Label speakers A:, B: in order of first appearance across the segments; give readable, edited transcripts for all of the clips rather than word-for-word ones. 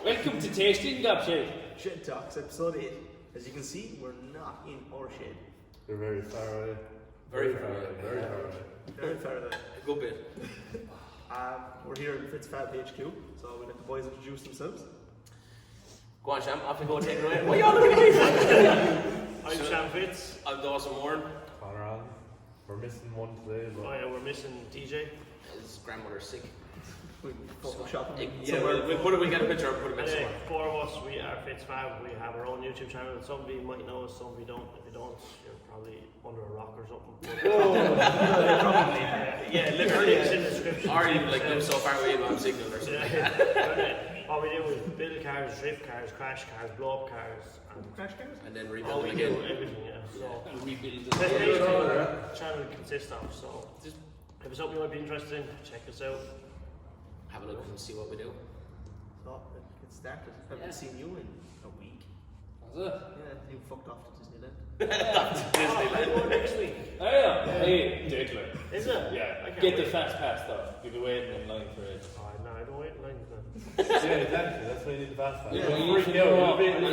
A: Welcome to TastyGobshite
B: Shed Talks, episode 8. As you can see, we're not in our shed.
C: We're very far away.
D: Very far away.
B: Very far away.
D: A good bit.
B: We're here in FitzFab HQ, so we'll let the boys introduce themselves.
D: Go on, Sham, off you go, take it away. What are you all looking at me?
E: I'm Sham Fitz.
D: I'm Dawson Warren.
C: Connor Allen. We're missing one today, but
E: Oh yeah, we're missing DJ.
D: His grandmother's sick.
B: We'll Photoshop him.
D: Yeah, we'll get a picture of him in
E: Anyway,
D: somewhere.
E: four of us, we are FitzFab. We have our own YouTube channel. Somebody might know us, somebody don't. If you don't, you're probably under a rock or something.
B: Probably.
E: Yeah, literally it's in the description.
D: Or even like live so far away about signal or something.
E: What we do is build cars, drift cars, crash cars, blow up cars,
B: Crash cars?
D: And then
E: all
D: rebuild
E: we
D: them
E: do,
D: again.
E: everything, yeah. So
A: rebuild
E: that's
A: the
E: basically what the channel consists of. So
D: Just
E: if it's something you might be interested in, check us out.
D: have a look and see what we do.
B: So, let's get started. Haven't seen you in a week.
A: Was it?
B: Yeah, you fucked off to Disneyland.
E: I'm going next week.
A: Oh yeah. Hey, Dickler.
E: Is it?
A: Yeah.
E: I can't
A: Get the
E: wait.
A: fast pass though. You'll be waiting in line for it.
E: Oh, no, I don't wait in line.
C: yeah, exactly. That's why you need the fast pass.
A: Yeah,
C: Don't
A: you need
C: freak
A: to
C: out,
A: know
C: you'll be
A: what-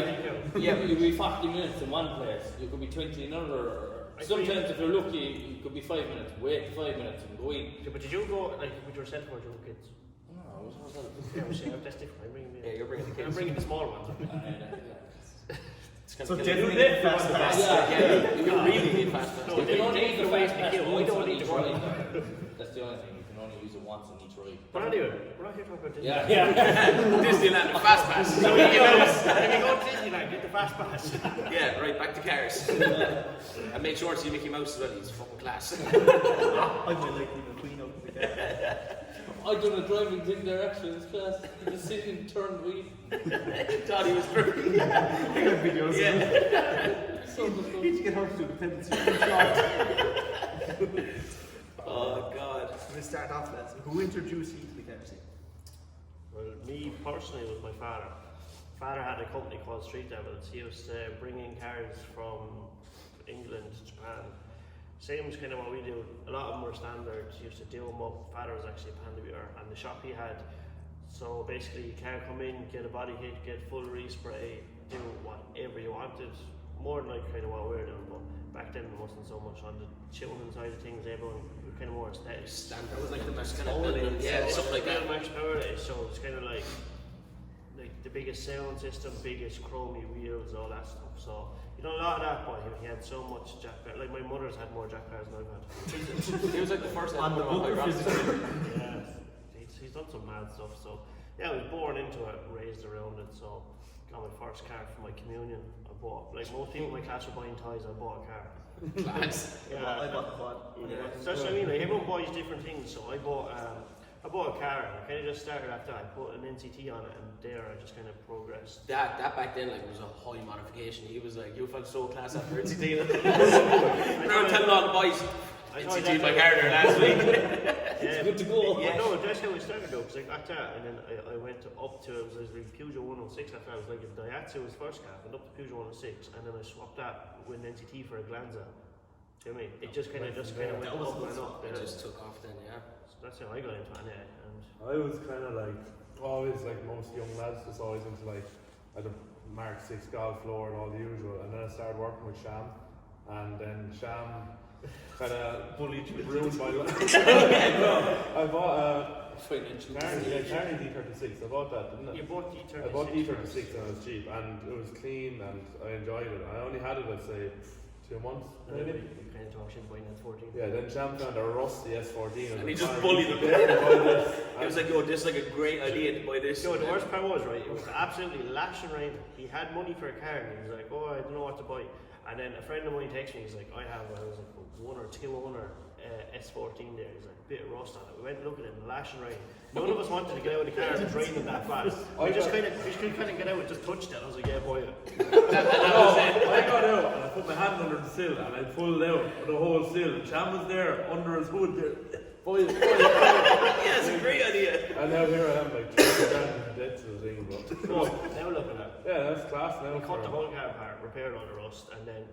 C: like-
A: Yeah, but you'll be 40 minutes in one place. You could be 20 in another. Or sometimes, if you're lucky, you could be 5 minutes. Wait 5 minutes and go in.
E: Yeah, but did you go like with your set for your kids?
A: No, what was that?
E: Yeah, well, see, that's different. I'm bringing
D: Yeah, you're bringing the kids.
E: I'm bringing the small ones.
D: It's kind
B: So
D: of
B: did
D: killing
B: we
D: me.
B: need fast pass?
D: Yeah, you really need fast pass.
E: No,
A: You can only
E: they
A: use the
E: wait
A: fast
E: to
A: pass
E: kill. We
A: once
E: don't
A: on
E: need
A: each
E: to run.
A: ride. though. That's the only thing. You can only use it once on each ride.
E: But anyway, we're not here talking about Disney.
A: Yeah.
D: Disneyland, the fast pass.
E: So if you go to Disneyland, get the fast pass.
D: Yeah, right, back to cars. And make sure to see Mickey Mouse as well, he's fucking class.
B: I might like leaving Queen out of the car.
A: I done a driving thing there actually in this class. You just sit and turn the wheel.
D: Thought he was through.
B: I got videos.
D: Yeah.
A: So much fun.
B: Need to get her to do the tendency.
D: Oh, God.
B: We'll start off, lads. Who introduced you to the car scene?
E: Well, me personally was my father. Father had a company called Street Devils. He used to bring in cars from England, Japan. Same as kind of what we do. A lot of them were standard. He used to do them up. Father was actually a pandabeer, and the shop he had. So basically, you can come in, get a body hit, get full respray, do whatever you wanted. More than like kind of what we're doing, but back then it wasn't so much on the tuning side of things. Everyone was kind of more aesthetic.
D: Standard.
B: That was like the
D: Just
B: Max
D: kind of
B: Power
D: building,
B: days.
D: yeah, something like that.
E: Max Power Days, so it's kind of like the biggest sound system, biggest chromey wheels, all that stuff. So you know a lot of that, but he had so much jack cars. Like my mother's had more jack cars than I've had.
D: He was like the first
B: On the book or physically?
E: Yeah, he's done some mad stuff. So yeah, I was born into it, raised around it. So got my first car for my communion. I bought, like most people in my class were buying toys. I bought a car.
D: Class.
B: I bought the quad.
E: Yeah. So that's what I mean. Like everyone buys different things. So I bought a car. And I kind of just started after I put an NCT on it, and there I just kind of progressed.
D: That back then like was a high modification. He was like, you felt so class after NCT. I remember telling all the boys, NCT my car there last week.
E: Yeah,
A: good to go.
E: Yeah, no, that's how I started though, because I got that, and then I went up to, it was like Peugeot 106 after I was like a Daihatsu was first car, went up to Peugeot 106, and then I swapped that with an NCT for a Glanza. Do you know what I mean? It just kind of went
B: That was
E: up and up.
D: It
E: Yeah.
D: just took off then, yeah.
E: So that's how I got into it, yeah. And
C: I was kind of like, always like most young lads, just always into like, I had a Mark 6 golf floor and all the usual. And then I started working with Sham. And then Sham kind of
B: Bullied you.
C: ruined my life. I bought a
A: Financial.
C: Carney D36. I bought that, didn't I?
E: you bought D36.
C: I bought D36 and it was cheap. And it was clean and I enjoyed it. I only had it, I'd say, 2 months, maybe.
E: You kind of talk shit buying that 14.
C: Yeah, then Sham found a rusty S14
D: And he just
C: "Ah,
D: bullied
C: you
D: him."
C: should definitely buy this."
D: It was like, yo, this is like a great idea to buy this.
E: No, the worst part was, right, it was absolutely lashing rain. He had money for a car and he was like, oh, I don't know what to buy. And then a friend of mine texted me, he's like, I was like, one or two owner S14 there. He's like, a bit of rust on it. We went and looked at it in lashing rain. None of us wanted to get out of the car, it was raining that fast. We just kind of get out and just touched it. I was like, yeah, boy.
C: I got out and I put my hand under the sill and I pulled out the whole sill. And Sham was there under his hood there. Boy.
D: Yeah, it's a great idea.
C: And now here I am like 20 grand in debt to the thing. But
E: No, now look at that.
C: yeah, that's class now.
E: We cut the
C: for-
E: whole car apart, repaired all the rust, and then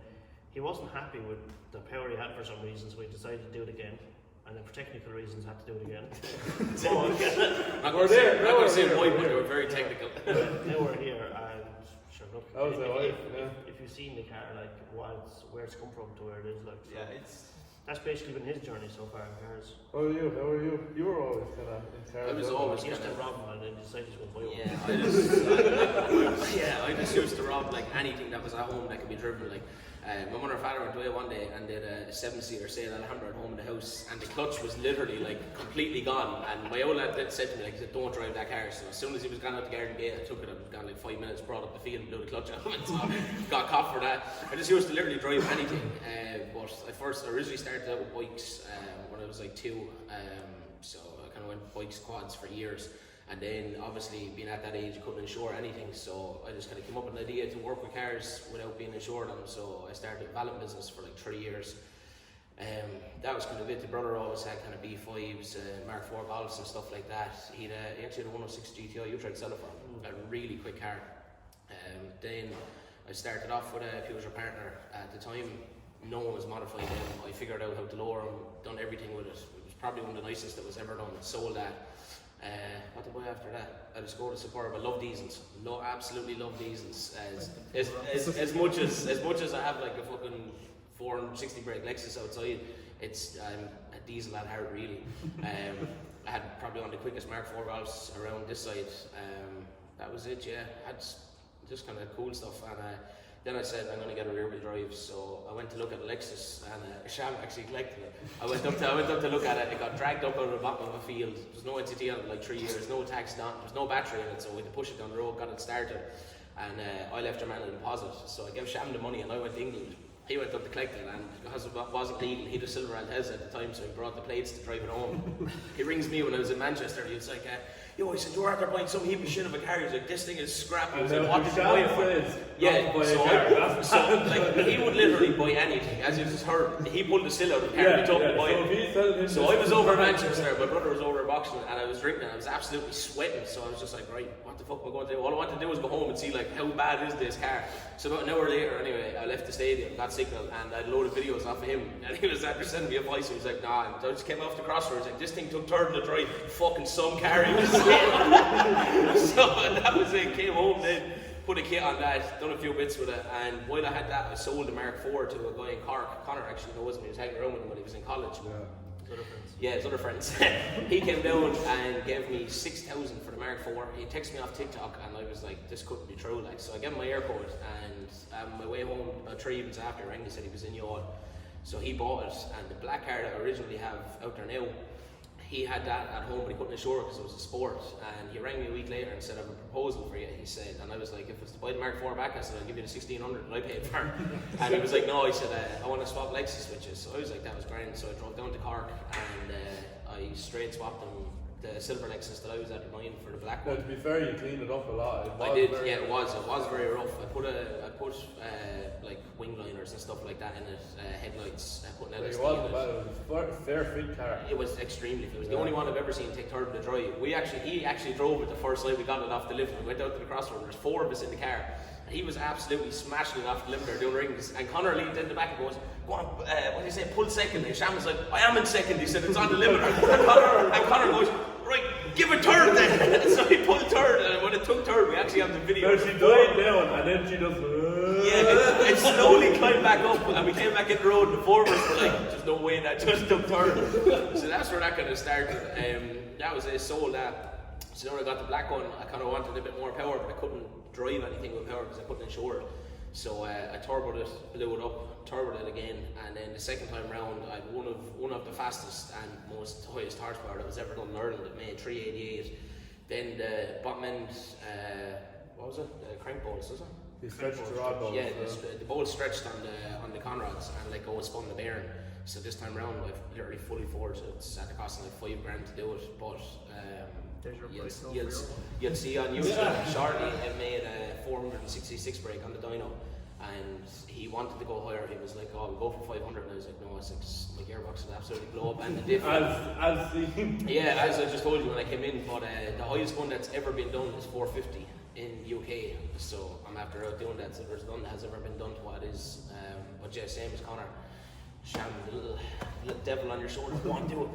E: he wasn't happy with the power he had for some reason, so he decided to do it again. and then for technical reasons had to do it again.
D: I'm not going to say why, but they were very technical.
E: Now we're here, and sure, look,
C: That was their life, yeah.
E: if you've seen the car, like where it's come from to where it is, like, so
A: Yeah, it's
E: that's basically been his journey so far in cars.
C: How are you? How are you? You were always kind of in charge.
D: I was
C: of it.
D: always
E: He used to
D: kinda-
E: rob him and then decided he was going to buy one.
D: I just used to rob like anything that was at home that could be driven. Like my mother and father went away one day and did a 7-seater Sail Alhambra at home in the house, and the clutch was literally like completely gone. And my old lad said to me, like, he said, "Don't drive that car." So as soon as he was gone out the garden gate, I took it. I was gone like 5 minutes, brought up the field, and blew the clutch out of it. So got caught for that. I just used to literally drive anything. But I originally started out with bikes when I was like 2. So I kind of went bikes, quads for years. And then obviously being at that age, you couldn't insure anything, so I just kind of came up with an idea to work with cars without being insured on them. So I started a valet business for like 3 years. That was kind of it. The brother always had kind of B5s, Mark IV Golfs and stuff like that. He actually had a 106 GTI. You tried to sell it for him. A really quick car. Then I started off with a Peugeot partner at the time. No one was modified then. I figured out how to lower them, done everything with it. It was probably one of the nicest that was ever done. Sold that. What did I buy after that? I just go to Superb. I love diesels. Absolutely love diesels. As much as I have like a fucking 460 brake Lexus outside, it's a diesel at heart really. I had probably one of the quickest Mark IV valves around this side. That was it. Yeah, had just kind of cool stuff. And then I said I'm going to get a rear wheel drive, so I went to look at a Lexus, and Sham actually collected it. I went up to look at it. It got dragged up out of the bottom of a field. There was no NCT on it for like 3 years, no tax done, there was no battery in it, so we had to push it down the road, got it started, and I left a man a deposit. So I gave Sham the money, and I went to England. He went up to collect it, and because it wasn't legal, he had a silver Alteza at the time, so he brought the plates to drive it home. He rings me when I was in Manchester. He was like, "Yo," he said, "You're after buying some heap of shit of a car." He was like, "This thing is scrap." He was like, "What did you buy it for?" Yeah, so like he would literally buy anything. As you just heard, he pulled the still out of the car and he told me to buy it. So I was over in Manchester, my brother was over in Boxing, and I was drinking, and I was absolutely sweating. So I was just like, right, what the fuck am I going to do? All I wanted to do was go home and see like how bad is this car. So about an hour later, anyway, I left the stadium, got signal, and I had a load of videos off of him, and he was after sending me a voice. He was like, "Nah," and I just came off the crossroads, like, "This thing took third in the drive, fucking some car." He was saying. So that was it. Came home then, put a kit on that, done a few bits with it, and while I had that, I sold the Mark IV to a guy in Cork. Connor actually knows me. He was hanging around with him when he was in college. Yeah, his other friends. He came down and gave me 6,000 for the Mark IV. He texted me off TikTok, and I was like, this couldn't be true. Like, so I gave him my airport, and on my way home, about 3 evenings after, I rang, he said he was in Yard. So he bought it, and the black car that I originally have out there now, he had that at home, but he couldn't insure it because it was a sport. And he rang me a week later and said, "I have a proposal for you," he said. And I was like, "If it's to buy the Mark IV back," I said, "I'll give you the 1,600 that I paid for it." And he was like, "No," he said, "I want to swap Lexus switches." So I was like, that was grand. So I drove down to Cork, and I straight swapped them, the silver Lexus that I was at mine for the black
C: Now,
D: one.
C: to be fair, you cleaned it up a lot.
D: I did, yeah, it was very rough. I put like wing liners and stuff like that in it, headlights, put an
C: It
D: LSD
C: wasn't
D: in
C: bad.
D: it.
C: It was a fair fit car.
D: It was extremely fit. It was the
C: Yeah.
D: only one I've ever seen take third in the drive. He actually drove it the first time we got it off the lift. We went out to the crossroad. There's 4 of us in the car. And he was absolutely smashing it off the limiter doing rings. And Connor leaned in the back and goes, "Go on, what do you say, pull second?" And Sham was like, "I am in second." He said, "It's on the limiter." And Connor goes, "Right, give it third then." So he pulled third, and when it took third, we actually have the video.
C: No, she died down, and then she just.
D: Yeah, it slowly climbed back up, and we came back in the road, and the 4 of us were like, "There's no way that just took third." So that's where that kind of started. That was it, sold that. So then when I got the black one, I kind of wanted a bit more power, but I couldn't drive anything with power because I couldn't insure it. So I turboed it, blew it up, turboed it again, and then the second time round, I had one of the fastest and most highest horsepower that was ever done in Ireland. It made 388. Then the bottom end, what was it? The crank bolts, was it?
C: He stretched the rod bolts.
D: Yeah, the bolts stretched on the conrods, and like I spun the bearing. So this time round, I've literally fully forged it. It's at the cost of like $5,000 to do it, but you'll see on YouTube shortly it made a 466 brake on the dyno, and he wanted to go higher. He was like, "Oh, we'll go for 500," and I was like, "No," I was like, "My gearbox would absolutely blow up." And the difference, yeah, as I just told you when I came in, but the highest one that's ever been done is 450 in UK. So I'm after out doing that. So there's none that has ever been done to what it is. But yeah, same as Connor. Sham, the little devil on your shoulder, go on, do it.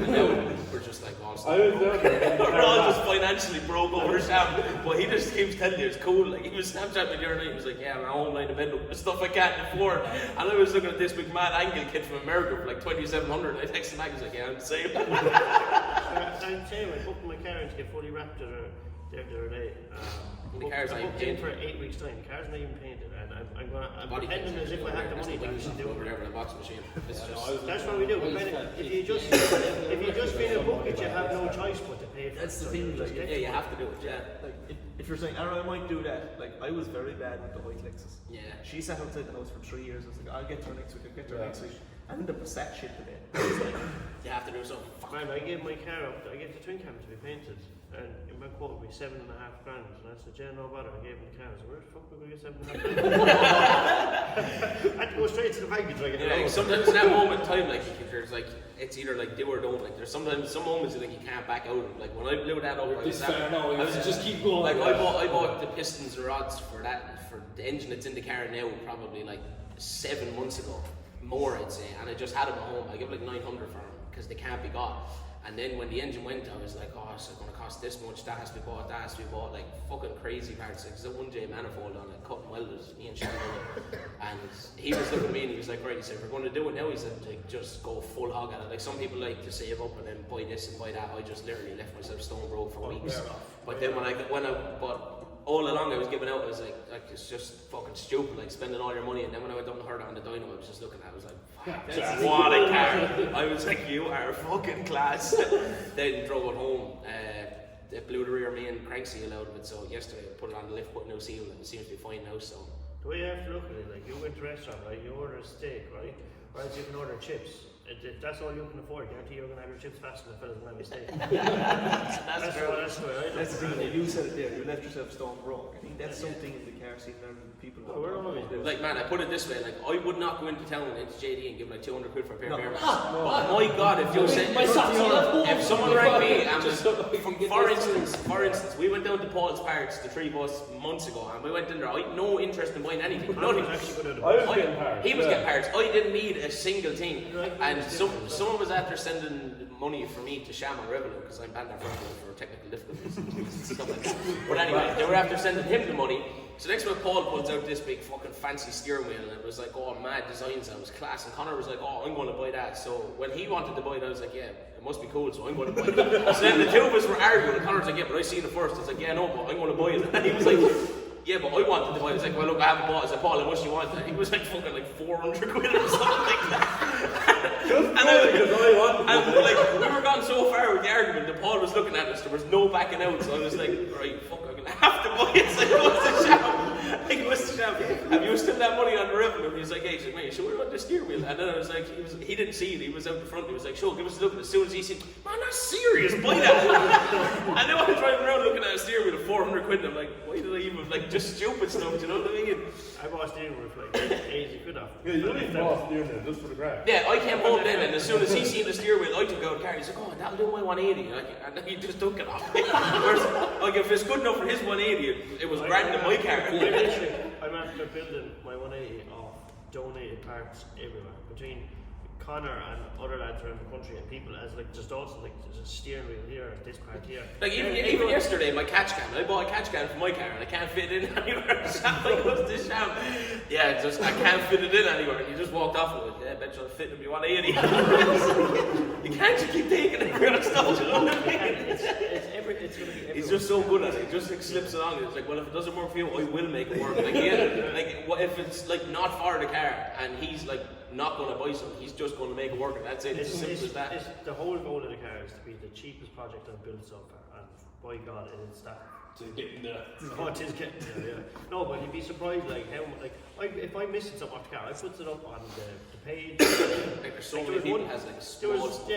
D: And now we're just like all we're all just financially broke over Sham, but he just keeps telling you it's cool. Like, he was Snapchatting me the other night, he was like, yeah, I'm home lying in bed with stuff I can't afford. And I was looking at this big mad angle kit from America for like 2,700, and I texted him back, he was like, yeah, I'm the same.
E: I'm saying, I booked my car in to get fully wrapped there the other day.
D: The car's
E: I
D: not
E: booked
D: even
E: in for
D: painted.
E: 8 weeks' time. The car's not even painted, and I'm pretending as if I have the money to actually do it.
D: Whatever, the box machine. It's just,
E: That's what we do. If you just feel a book it, you have no choice but to pay for it.
B: That's the thing, like,
D: yeah, you have to do it, yeah.
B: Like, if you're saying, I might do that, like, I was very bad with the white Lexus.
D: Yeah.
B: She sat outside the house for 3 years. I was like, I'll get to her next week. I ended up with that shit today. It's like,
D: You have to do something.
E: Man, I gave my car up. I gave the twin cam to be painted, and in my quote would be $7,500. And I said, "Yeah, no bother." I gave him the car. I said, "Where the fuck are we going to get $7,500?" I had to go straight to the bank and try to get it.
D: Like, sometimes in that moment in time, like, there's like, it's either like do or don't. Like, there's sometimes some moments like you can't back out of. Like, when I blew that up, I was
A: just keep going.
D: Like, I bought the pistons and rods for the engine that's in the car now probably like 7 months ago, more I'd say, and I just had them at home. I give like 900 for them because they can't be got. And then when the engine went, I was like, oh, it's going to cost this much, that has to be bought, like fucking crazy parts. Like, there's a 1J manifold on it, cut and welded, me and Sean did it. And he was looking at me and he was like, right, he said, we're going to do it now. He said, like, just go full hog at it. Like, some people like to save up and then buy this and buy that. I just literally left myself stone broke for weeks. But then but all along I was giving out, I was like it's just fucking stupid, like spending all your money. And then when I went down to her on the dyno, I was just looking at it, I was like, what a car. I was like, you are fucking class. Then drove it home. It blew the rear main crank seal out of it, so yesterday I put it on the lift, put a new seal, and it seems to be fine now. So
E: the way you have to look at it, like, you went to a restaurant, right? You order a steak, right? Whereas you can order chips. If that's all you can afford, guarantee you're going to have your chips faster than the fellas and have a steak. That's the way, right?
B: that's the thing. You said it there. You left yourself stone broke. I think that's something in the car scene that people.
E: We're always doing.
D: like, man, I put it this way, like, I would not go into town into JD and give like 200 quid for a pair of airbags. My God, if you said, if someone rang me and for instance, we went down to Paul's Parks, the three of us, months ago, and we went in there. I had no interest in buying anything. Nothing.
C: I was getting parts.
D: He was getting parts. I didn't need a single thing. And someone was after sending money for me to Sham on Revenue because I'm banned for technical difficulties and stuff like that. But anyway, they were after sending him the money. So next week Paul pulls out this big fucking fancy steering wheel and it was like, oh, mad designs, and it was class. And Connor was like, oh, I'm going to buy that. So when he wanted to buy it, I was like, yeah, it must be cool, so I'm going to buy it. So then the two of us were arguing, and Connor was like, yeah, but I seen it first. I was like, yeah, no, but I'm going to buy it. And he was like, yeah, but I wanted to buy it. I was like, well, look, I haven't bought it. I said, Paul, how much do you want? And he was like, fucking like 400 quid or something like that. And like, we were gone so far with the argument that Paul was looking at us, there was no backing out, so I was like, right, fuck, I'm gonna have to buy it. So I goes to Sham. Have you still that money on the Revenue? And he was like, hey, he's like, mate, sure, we want the steering wheel. And then I was like, he didn't see it, he was out the front, he was like, sure, give us a look. And as soon as he said, man, that's serious, buy that. And then I was driving around looking at a steering wheel of 400 quid, and I'm like, why did I even, like, just stupid stuff, you know what I mean?
E: I bought a steering wheel for like 80 quid off.
C: Yeah, you only bought steering wheel just for the crack.
D: Yeah, I came home then, and as soon as he seen the steering wheel, I took out the car. He's like, oh, that'll do my 180. And then he just took it off. Whereas, like, if it's good enough for his 180, it was grand in my car.
E: I'm after building my 180 off donated parts everywhere. Between Connor and other lads around the country and people as like just also like there's a steering wheel here, this part here.
D: Like even yesterday, my catch can. I bought a catch can for my car and I can't fit it in anywhere. Sham goes to Sham. Yeah, just I can't fit it in anywhere. And he just walked off with it. Yeah, I bet you'll fit in me 180. You can't just keep taking every stuff, you know what I mean?
E: It's going to be everywhere.
D: He's just so good at it. He just like, slips along. It's like, well, if it doesn't work for you, I will make it work. Like, yeah, like what if it's like not for the car and he's like not going to buy something, he's just going to make it work, and that's it. It's as simple as that.
E: The whole goal of the car is to be the cheapest project I've built so far, and by God, it's that.
A: To get in there.
E: Oh, it is getting there, yeah. No, but you'd be surprised, like how, like if I missed something off the car, I put it up on the page.
D: Like there's so many people that has like
E: there was one of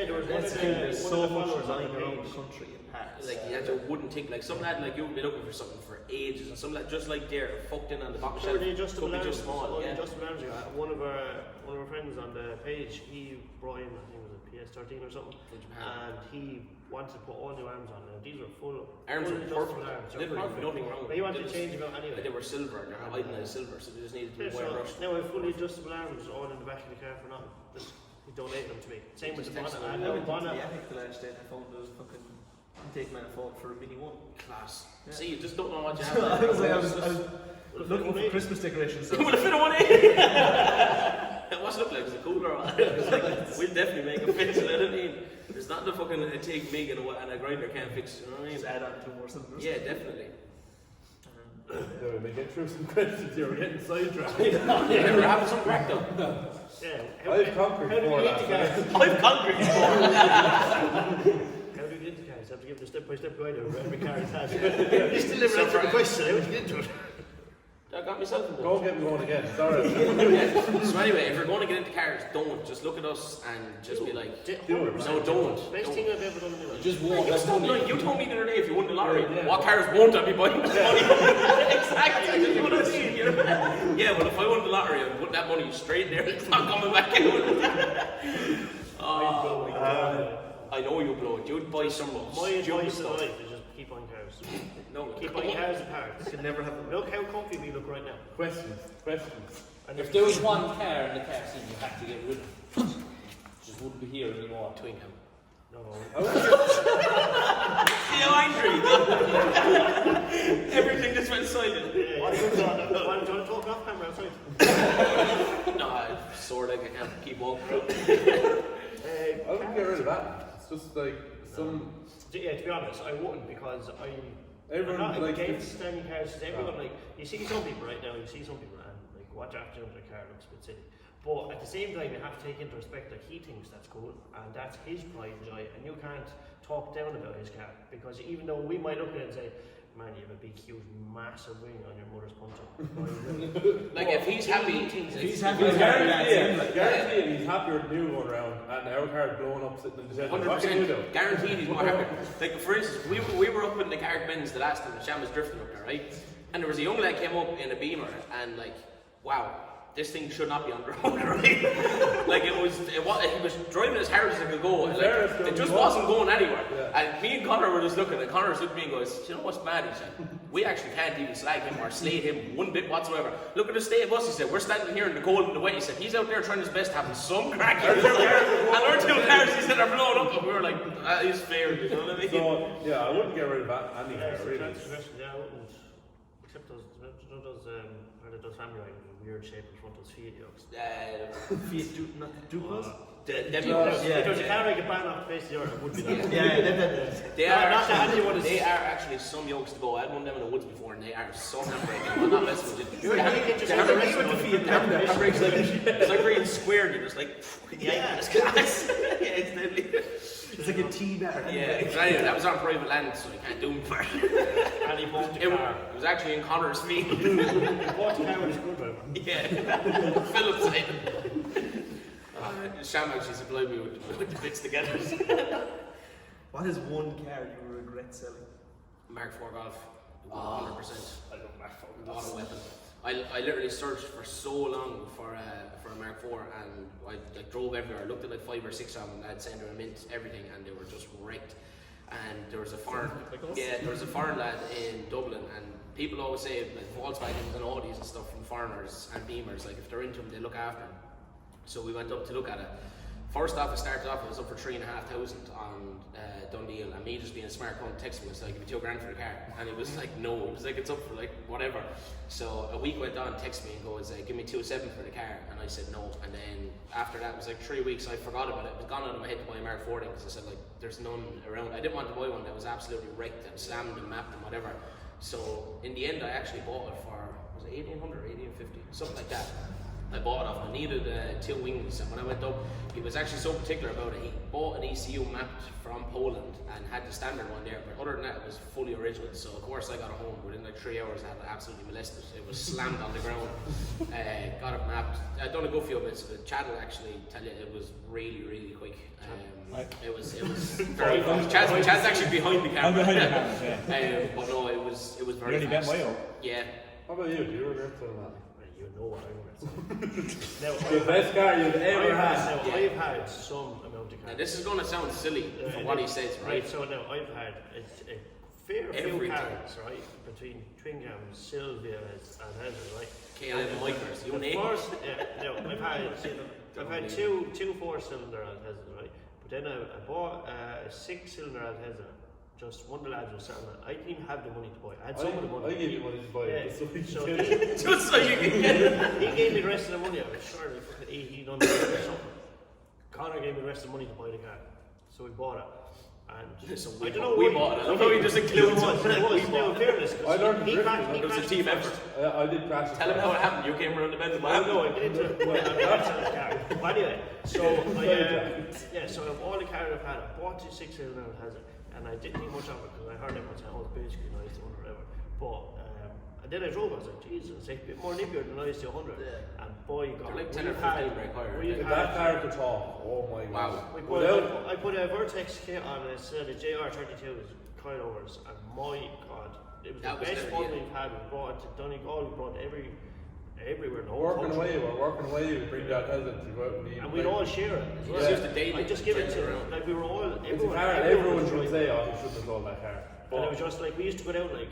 E: the followers on the
B: around
E: page.
B: the country in parts.
D: Like you had a wooden thing, like some lad like you'll be looking for something for ages, and some lad just like there, fucked in on the bottom shelf.
E: The adjustable
D: could be just small. Yeah.
E: Adjustable arms. One of our friends on the page, he brought in, I think it was a PS13 or something, and he wanted to put all new arms on. Now these were full
D: Arms
E: full
D: were
E: adjustable
D: perfect.
E: arms.
D: Literally nothing wrong with
E: But you
D: them.
E: wanted to change them out anyway.
D: They were silver, they're iodinized silver, so they just needed to be
E: Yeah,
D: well
E: so
D: brushed.
E: now I have fully adjustable arms all in the back of the car for nothing. Just he donated them to me. Same with the bonnet. I
B: I
E: have a
B: went into
E: bonnet.
B: the attic the last day and I found those fucking intake manifold for a Mini 1.
D: Class.
B: Yeah.
D: See, you just don't know what you
B: So
D: have.
B: I was looking for Christmas decorations. So
D: Would have fit a 180. What's it look like? Is it cool or what? It's like, we'll definitely make a fix, you know what I mean? There's not the fucking take MIG and a grinder can't fix, you know what I mean?
B: just add on 2 more cylinders.
D: Yeah, definitely.
C: Yeah, we get through some questions here, we're getting sidetracked.
D: Yeah, we're having some crack though.
E: Yeah.
C: I've conquered
E: how do
C: 4
E: we
C: last
E: get to
C: night.
E: cars?
D: I've conquered before.
E: How do we get into cars? I have to give the step-by-step guide over every car it's had. You still never answered the question. How would you get into it?
D: I got myself in
C: Don't get me going again, sorry.
D: So anyway, if you're going to get into cars, don't. Just look at us and just be like,
C: Do it,
D: no, don't.
E: Best thing I've ever done in my life.
A: Just walk.
D: You stop lying. You told me the other day if you won the lottery,
C: Yeah.
D: what cars won't I be buying with the money? Exactly, that's what I mean. You know? Yeah, well, if I won the lottery, I'd put that money straight there. It's not coming back out. I know you blow it. You'd buy some
E: My
D: stupid
E: advice in
D: stuff.
E: life is just keep on cars.
D: No,
E: Keep on cars and parts.
B: You can never have them.
E: Look how comfy we look right now.
C: Questions.
E: And
A: If there was one car in the car scene you had to get rid of, just wouldn't be here anymore.
D: Twingham.
E: No.
D: See how angry? Everything just went silent.
E: What are you trying to talk off camera outside?
D: No, I sort of can't keep walking.
C: I wouldn't get rid of that. It's just like some.
E: Yeah, to be honest, I wouldn't because
C: Everyone
E: I'm not
C: likes
E: against standing cars. Everyone like you see some people right now. You see some people and like what after under the car looks a bit silly. But at the same time, you have to take into respect that he thinks that's cool and that's his pride and joy, and you can't talk down about his car because even though we might look at it and say, "Man, you have a big, huge, massive wing on your mother's puncher."
D: Like if he's happy,
B: He's happy.
C: Guaranteed he's happier than you going around and our car blowing up sitting in the shed. What can you do?
D: 100% guaranteed he's more happy. Like for instance, we were up in the Carrick Bins the last time the Sham was drifting up there, right? And there was a young lad came up in a Beamer and like, wow, this thing should not be on the road, right? Like he was driving as hard as it could go. And, like, it just wasn't going anywhere.
C: Yeah.
D: And me and Connor were just looking, and Connor looked at me and goes, "Do you know what's mad?" He said, "We actually can't even slag him or slate him one bit whatsoever. Look at the state of us." He said, "We're standing here in the cold and the wet." He said, "He's out there trying his best, having some crack." And our 2 cars, he said, are blowing up, and we were like, "That is fair," you know what I mean?
C: So, yeah, I wouldn't get rid of that any car, really.
E: Yeah, I wouldn't. Except those, you know, those family riding with a weird shape in front of those Fiat yokes.
B: Fiat not Ducos?
D: Debbie,
E: If there was a car I could ban off the face of the earth, it would be that.
D: They
E: Not
D: are
E: the handy one.
D: they are actually some yokes to go. I had one of them in the woods before, and they are so handbraking. I'm not messing with you.
E: You're not getting just the rest of the Fiat.
D: Handbrake's like it's like being squared. You're just like
E: Yeah.
D: it's class. Yeah, it's deadly.
B: It's like a T-bar.
D: Yeah, but anyway, that was on private land, so you can't do them for it.
E: And he bought the
D: It
E: car.
D: was actually in Connor's feet.
E: He bought the car with a screwdriver.
D: Yeah, Phillips said. Sham actually supplied me with the bits together.
B: What is one car you regret selling?
D: Mark IV Golf, 100%.
C: I don't Mark IV.
D: Auto weapon. I literally searched for so long for a Mark IV, and I like drove everywhere. I looked at like 5 or 6 of them. I'd send her a mint, everything, and they were just wrecked. And there was a foreign, there was a foreign lad in Dublin, and people always say like Volkswagens and Audis and stuff from foreigners and Beamers, like if they're into them, they look after them. So we went up to look at it. First off, it started off, it was up for 3,500 on Dundee, and me just being a smart cunt texted me, so I give you $2,000 for the car. And he was like, no, it was like, it's up for like whatever. So a week went on, texted me and goes, give me 2,700 for the car. And I said no. And then after that, it was like 3 weeks, I forgot about it. It was gone out of my head to buy a Mark IV because I said like, there's none around. I didn't want to buy one that was absolutely wrecked and slammed and mapped and whatever. So in the end, I actually bought it for, was it 1,800, 1,850, something like that. I bought it off. I needed 2 wings, and when I went up, he was actually so particular about it. He bought an ECU mapped from Poland and had the standard one there, but other than that, it was fully original. So of course, I got it home within like 3 hours. I had it absolutely molested. It was slammed on the ground. Got it mapped. I done a good few bits, but Chad will actually tell you it was really, really quick. It was very quick. Chad's actually behind the camera.
F: I'm behind the camera, yeah.
D: But no, it was very
F: You only bet
D: fast.
F: my own.
D: Yeah.
C: How about you? Do you regret selling that?
E: you know what I'm going to say. Now,
C: The best car you've ever had.
E: Now, I've had some amount of cars.
D: Now, this is going to sound silly for what he says, right?
E: So now I've had a fair few cars, right, between twin cams, Sylvias, and Heather, right?
D: KLM Micros, you name it.
E: No, I've had two 4-cylinder Altezas, right? But then I bought a 6-cylinder Alteza. Just one of the lads was selling it. I didn't even have the money to buy it. I had some of the money.
C: I gave you money to buy it,
E: Yeah.
D: Just so you can get it.
E: He gave me the rest of the money. I was sure like fucking 1800 or something. Connor gave me the rest of the money to buy the car. So we bought it. And
D: So
E: I don't know
D: we
E: why-
D: bought it. I love how he just includes us.
E: No, in fairness,
C: I learned
E: he
C: drifting.
E: crashed.
D: It was a team effort.
C: I did crash.
D: Tell him how it happened. You came around the bend of
E: I
D: my
E: know, I get into it. But anyway, so so of all the cars I've had, I bought the 6-cylinder and has it, and I didn't think much of it because I heard everyone say, oh, it's basically nice to 100 whatever. But and then I drove, I was like, Jesus, it's a bit more nippier than nice to 100.
D: Yeah.
E: And boy, God,
D: They're like 10 or 15 brake higher.
E: we've
C: That
E: had-
C: car could talk. Oh my
D: Wow.
C: god.
E: I put a Vertex kit on a set of JR32s, coilovers, and my God, it was
D: That
E: the
D: was
E: best
D: never
E: one
D: the
E: we've had. We brought it to Donegal, we brought it everywhere in the whole
C: Working
E: country.
C: away, we bring that peasant to go out and eat.
E: And we'd all share it as well.
D: It's just a daily
E: I just give it
D: trip
E: to
D: around.
E: like we were all
C: It's a car everyone should
E: was
C: say, oh, you shouldn't have sold that car.
E: And it was just like we used to go down like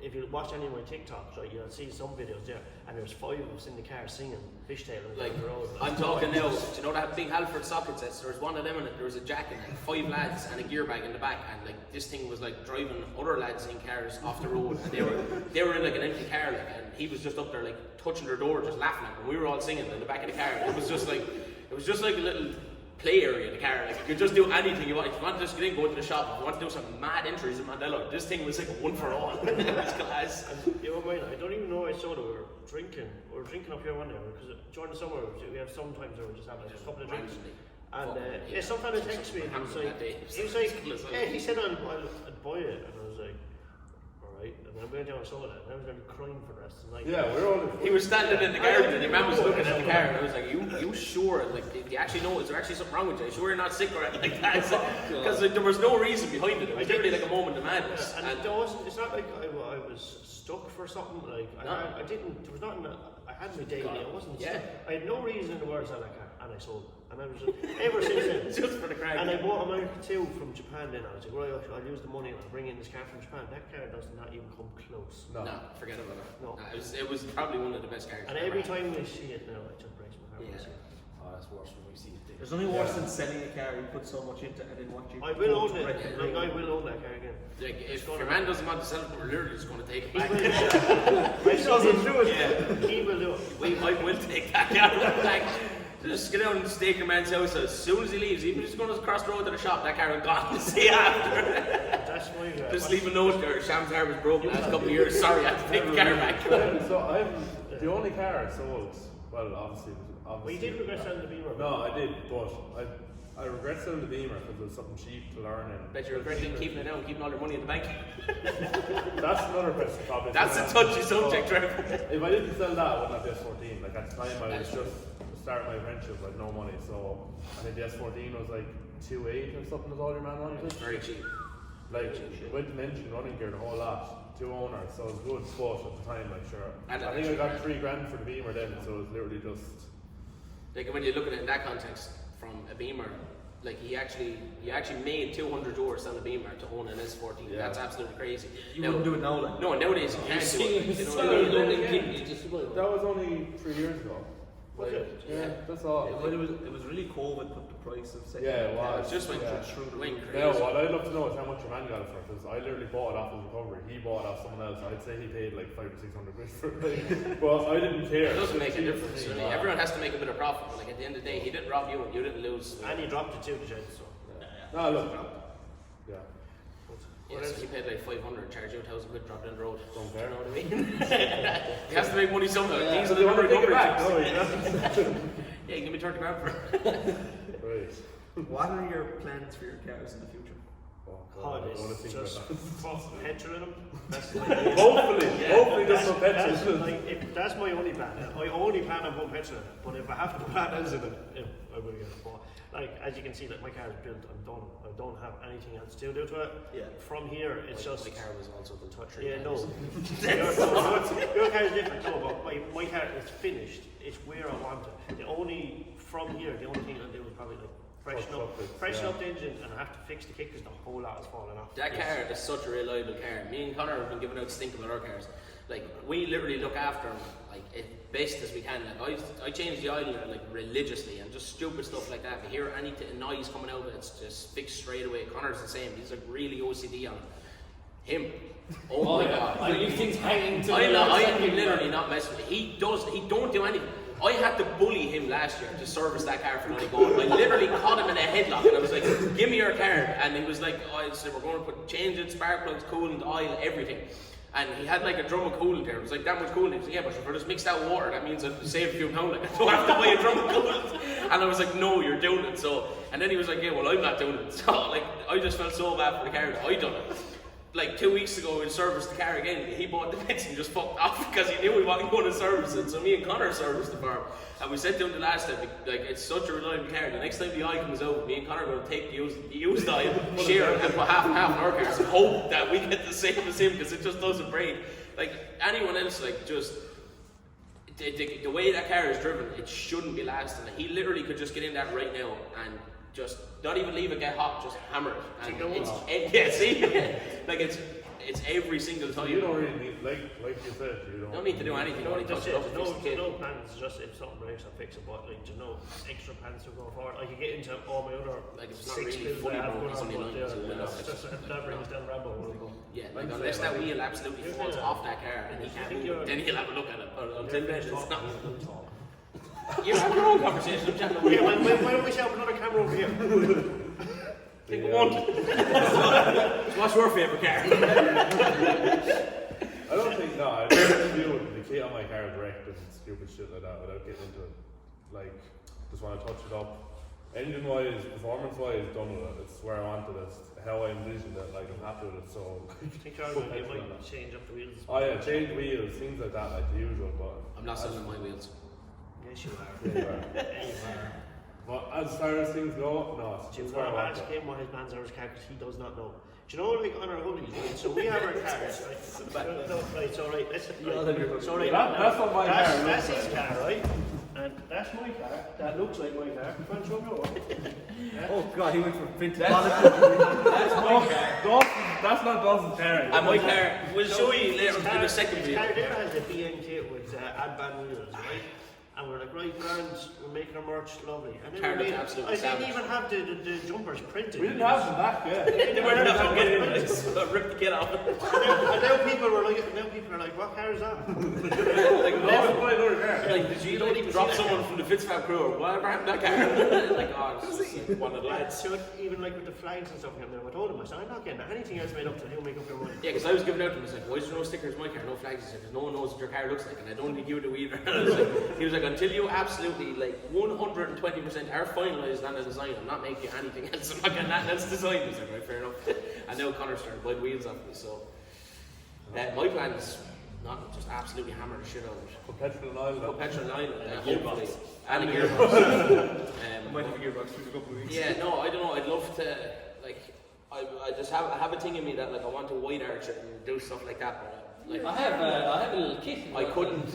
E: if you watch any of my TikToks, right, you'll see some videos there, and there was 5 of us in the car singing Fishtail on
D: Like,
E: the road.
D: I'm talking now, do you know that big Halford socket sets? There was one of them in it, there was a jack in it, 5 lads and a gear bag in the back, and like this thing was like driving other lads in cars off the road, and they were in like an empty car, like, and he was just up there like touching their door, just laughing at them. We were all singing in the back of the car. It was just like a little play area in the car. Like you could just do anything you want. If you want to just get in, go to the shop. If you want to do some mad entries in Mandela, this thing was like a one for all. It's class.
E: And you know, I don't even know I saw that we were drinking up here one day because during the summer we have sometimes where we just have like a couple of drinks. And some fella texted me and he was like, yeah, he said I'd buy it, and I was like, alright. And then I went down and saw that, and I was going to be crying for the rest of the night.
C: Yeah, we're all.
D: He was standing in the garage and your man was looking at the car, and I was like, you sure? Like, do you actually know? Is there actually something wrong with you? Are you sure you're not sick or anything like that? Because like, there was no reason behind it. It was literally like a moment of madness.
E: And there wasn't, it's not like I was stuck for something. Like I didn't. There was nothing. I had my daily. I wasn't.
D: Yeah.
E: I had no reason in the world to sell that car, and I sold it. And I was ever since then.
D: Just for the crack.
E: And I bought a Mark II from Japan. Then I was like, right, I'll use the money and I'll bring in this car from Japan. That car does not even come close.
C: No.
D: No, forget about it.
E: No.
D: It was probably one of the best cars.
E: And
D: I've
E: every
D: ever had.
E: time we see it now, it just breaks my heart. when I see it.
D: Oh, that's worse when we see it.
B: There's nothing worse than selling a car you put so much into and then watching.
E: I will own it. Like I will own that car again.
D: Like, if your man doesn't want to sell it, we're literally just going to take it
E: He
D: back.
E: will.
B: He doesn't do it.
D: Yeah.
E: He will do it.
D: I will take that car back. Just get down and stake your man's house as soon as he leaves. Even if he's going to cross the road to the shop, that car will gone to see after.
E: That's my car.
D: Just leave a note there. Sham's car was broken last couple of years. Sorry, I have to take the car back.
C: So I'm the only car I sold. Well, obviously.
E: Well, you did regret selling the Beamer.
C: No, I did, but I regret selling the Beamer because it was something cheap to learn. And
D: Bet you're regretting keeping it down, keeping all your money in the bank.
C: that's another question. Probably.
D: That's a touchy subject, Trevor.
C: If I didn't sell that, I wouldn't have the S14. Like at the time, I was just starting my apprenticeship with no money. So I think the S14 was like 2.8 or something. Was all your man wanted.
D: It's very cheap.
C: Like went an engine, running gear, the whole lot. 2 owners, so it was good. But at the time, like sure,
D: And
C: I think I got $3,000 for the Beamer then. So it was literally just.
D: Like when you look at it in that context, from a Beamer, like he actually made €200 selling a Beamer to own an S14.
C: Yeah.
D: That's absolutely crazy.
B: You wouldn't do it now, like.
D: No, nowadays you can't do it. You know what I
A: Sorry,
D: mean?
C: That was only 3 years ago.
E: Was it?
C: Yeah, that's all.
B: But it was really COVID put the price of second.
C: Yeah, it was.
D: It just went
C: Yeah.
D: through the wing
C: Now,
D: crazy.
C: what I'd love to know is how much your man got it for, because I literally bought it off his recovery. He bought it off someone else. I'd say he paid like 500 or 600 quid for it. Well, I didn't care.
D: It doesn't make a
C: Cheap
D: difference.
C: for me.
D: Really. Everyone has to make a bit of profit. But like at the end of the day, he didn't rob you and you didn't lose.
E: And he dropped it too, the jet, so.
C: No, look. Yeah.
D: Yeah, so he paid like 500, charged you 1,000 quid, dropped down the road.
C: Don't
D: You
C: care.
D: know what I mean? He has to make money somehow.
A: Yeah.
D: These
C: So
D: are
C: they
D: the
C: want to take it
D: recovery
C: back.
D: checks.
C: No,
D: Yeah, give me 30 grand for it.
C: Right.
B: What are your plans for your cars in the future?
E: Oh,
C: I don't want to think
E: just
C: about that.
E: petrol in them. That's
C: Hopefully just some petrol.
E: That's my only plan. I only plan on putting petrol in it. But if I have to put else in it, I will get it. But like as you can see, like my car is built. I'm done. I don't have anything else to do to it.
B: Yeah.
E: From here, it's just.
D: My car was also the toucher.
E: Yeah, no. Your car is different, no, but my car is finished. It's where I want it. The only thing I'll do is probably like freshen up the engine, and I have to fix the kick because the whole lot is falling off.
D: That car is such a reliable car. Me and Connor have been giving out stink about our cars. Like we literally look after them like as best as we can. Like I change the oil like religiously and just stupid stuff like that. If you hear any noise coming out of it, it's just fixed straight away. Connor's the same. He's like really OCD on it. Him. Oh my god.
A: I leave things hanging to
D: I'm literally not messing with it. He don't do anything. I had to bully him last year to service that car for money going. I literally caught him in a headlock and I was like, give me your car. And he was like, I said, we're going to put change it, spark plugs, coolant, oil, everything. And he had like a drum of coolant there. It was like that much coolant. He said, yeah, but if I just mix that water, that means I've saved a few pounds. Like, I don't have to buy a drum of coolant. And I was like, no, you're doing it. So, and then he was like, yeah, well, I'm not doing it. So, like, I just felt so bad for the car that I done it. Like 2 weeks ago, we serviced the car again. He bought the bits and just fucked off because he knew we wasn't going to service it. So me and Connor serviced the car. And we said to him the last time, like, it's such a reliable car. The next time the oil comes out, me and Connor are going to take the used oil, share it, and put half and half in our cars and hope that we get the same as him because it just doesn't break. Like anyone else, like just the way that car is driven, it shouldn't be lasting. He literally could just get in that right now and just not even leave it get hot, just hammer it. And yeah, see, like it's every single time.
C: You don't really need, like you said, you
D: don't need to do anything.
E: No plans, just if something breaks, I'll fix it. But like, there's no extra plans to go forward. I could get into all my other
D: like it's not
E: 6
D: really
E: bills
D: fully
E: I have
D: broken.
E: going on. It's just that brings down Rambo.
D: Yeah, like unless that wheel absolutely falls off that car and he can't move, then he'll have a look at it. Until then, it's not. You have your own conversation.
E: Yeah, why don't we set up another camera over here?
D: Think we want. What's your favourite car?
C: I don't think, no, I don't feel the key on my car is wrecked and stupid shit like that without getting into it. Like, just want to touch it up. Engine wise, performance wise, done with it. It's where I wanted it, how I envisioned it, like I'm happy with it. So,
E: I think you might change up the wheels.
C: Oh yeah, change wheels, things like that, like the usual, but.
D: I'm not selling my wheels.
E: Yes, you are.
C: Yeah, you are.
E: Yeah, you are.
C: But as far as things go, no,
E: Do you
C: it's where I
E: want to
C: want
E: ask
C: it.
E: him what his man's hours car because he does not know? Do you know, like on our hoodies, right? So we have our cars, right? Right, so right,
C: That's not my car.
E: That's his car, right? And that's my car. That looks like my car. Front show door.
B: Oh god, he went from vintage.
C: That's my car. That's not Dawson's car.
D: And my car, we'll show you later in the second
E: his
D: video.
E: car there has a BN kit with ad-band wheels, right? And we're like, right, grand, we're making our merch lovely. And then
D: Car
E: we
D: looks
E: made,
D: absolutely
E: I didn't
D: savage.
E: even have the jumpers printed.
C: We didn't have them back, yeah.
D: They were not getting it. Rip the kid off.
E: And now people are like, what car is that?
D: Like, did you don't even drop someone from the FitzFab crew or whatever happened to that car? Like, oh, it's just like one of the lads.
E: So even like with the flags and stuff, I told him, I said, I'm not getting anything else made up till he'll make up your money.
D: Yeah, because I was giving out to him, I was like, why is there no stickers in my car, no flags? He said, because no one knows what your car looks like, and I don't think you do either. He was like, until you absolutely, like, 120% are finalised on the design, I'm not making you anything else, I'm not getting that else designed. I was like, right, fair enough. And now Connor started buying wheels off me, so my plan is not just absolutely hammer the shit out of it.
C: Put petrol and oil.
D: Put petrol and oil,
A: gearbox.
D: and a gearbox.
A: Might have a gearbox for a couple of weeks.
D: Yeah, no, I don't know. I'd love to, like, I just have a thing in me that like I want to wide arch it and do stuff like that. But like,
A: I have a little kit.
D: I couldn't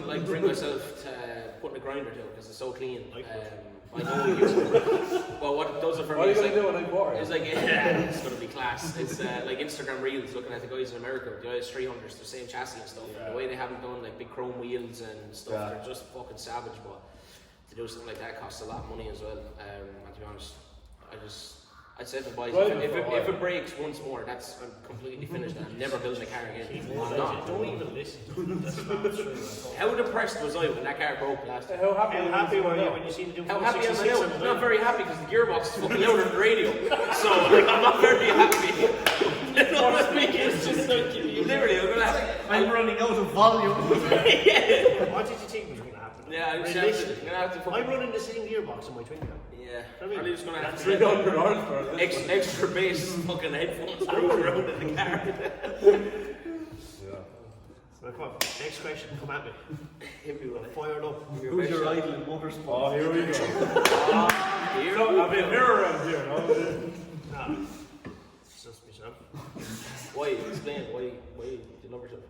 D: like bring myself to putting a grinder to it because it's so clean. I know you. Well, what it does it for
C: What
D: me
C: are you
D: is
C: going
D: like,
C: to do when I borrow?
D: it's like it's gonna be class. It's like Instagram reels looking at the guys in America, the guys 300s, the same chassis and stuff. And the way they haven't done like big chrome wheels and stuff, they're just fucking savage. But to do something like that costs a lot of money as well. And to be honest, I'd say to the boys, if it breaks once more, I'm completely finished. I'm never building a car again. I'm not.
E: Don't even listen. That's not true.
D: How depressed was I when that car broke last time?
C: How happy
E: were you when you seen the
D: How happy am I now? I'm not very happy because the gearbox is fucking louder than the radio. So like, I'm not very happy. You know what I mean? It's just like, literally, I'm running out of volume.
E: What did you think was going to happen?
D: Yeah, I'm
E: Realistically.
D: gonna have to
E: I'm running the same gearbox in my twin cam.
D: Yeah,
E: I mean,
D: probably just gonna have to
C: 300 hours for it.
D: extra bass fucking headphones screwed around in the car.
C: Yeah.
E: So come on, next question, come at me.
D: Hit me with it.
E: Fired up.
B: Who's your idol in motorsport?
C: Oh, here we go.
D: Here
C: So,
D: we
C: I mean,
D: go.
C: mirror around here, no?
E: Nah, it's just myself.
D: Why? Explain. Why do you love yourself?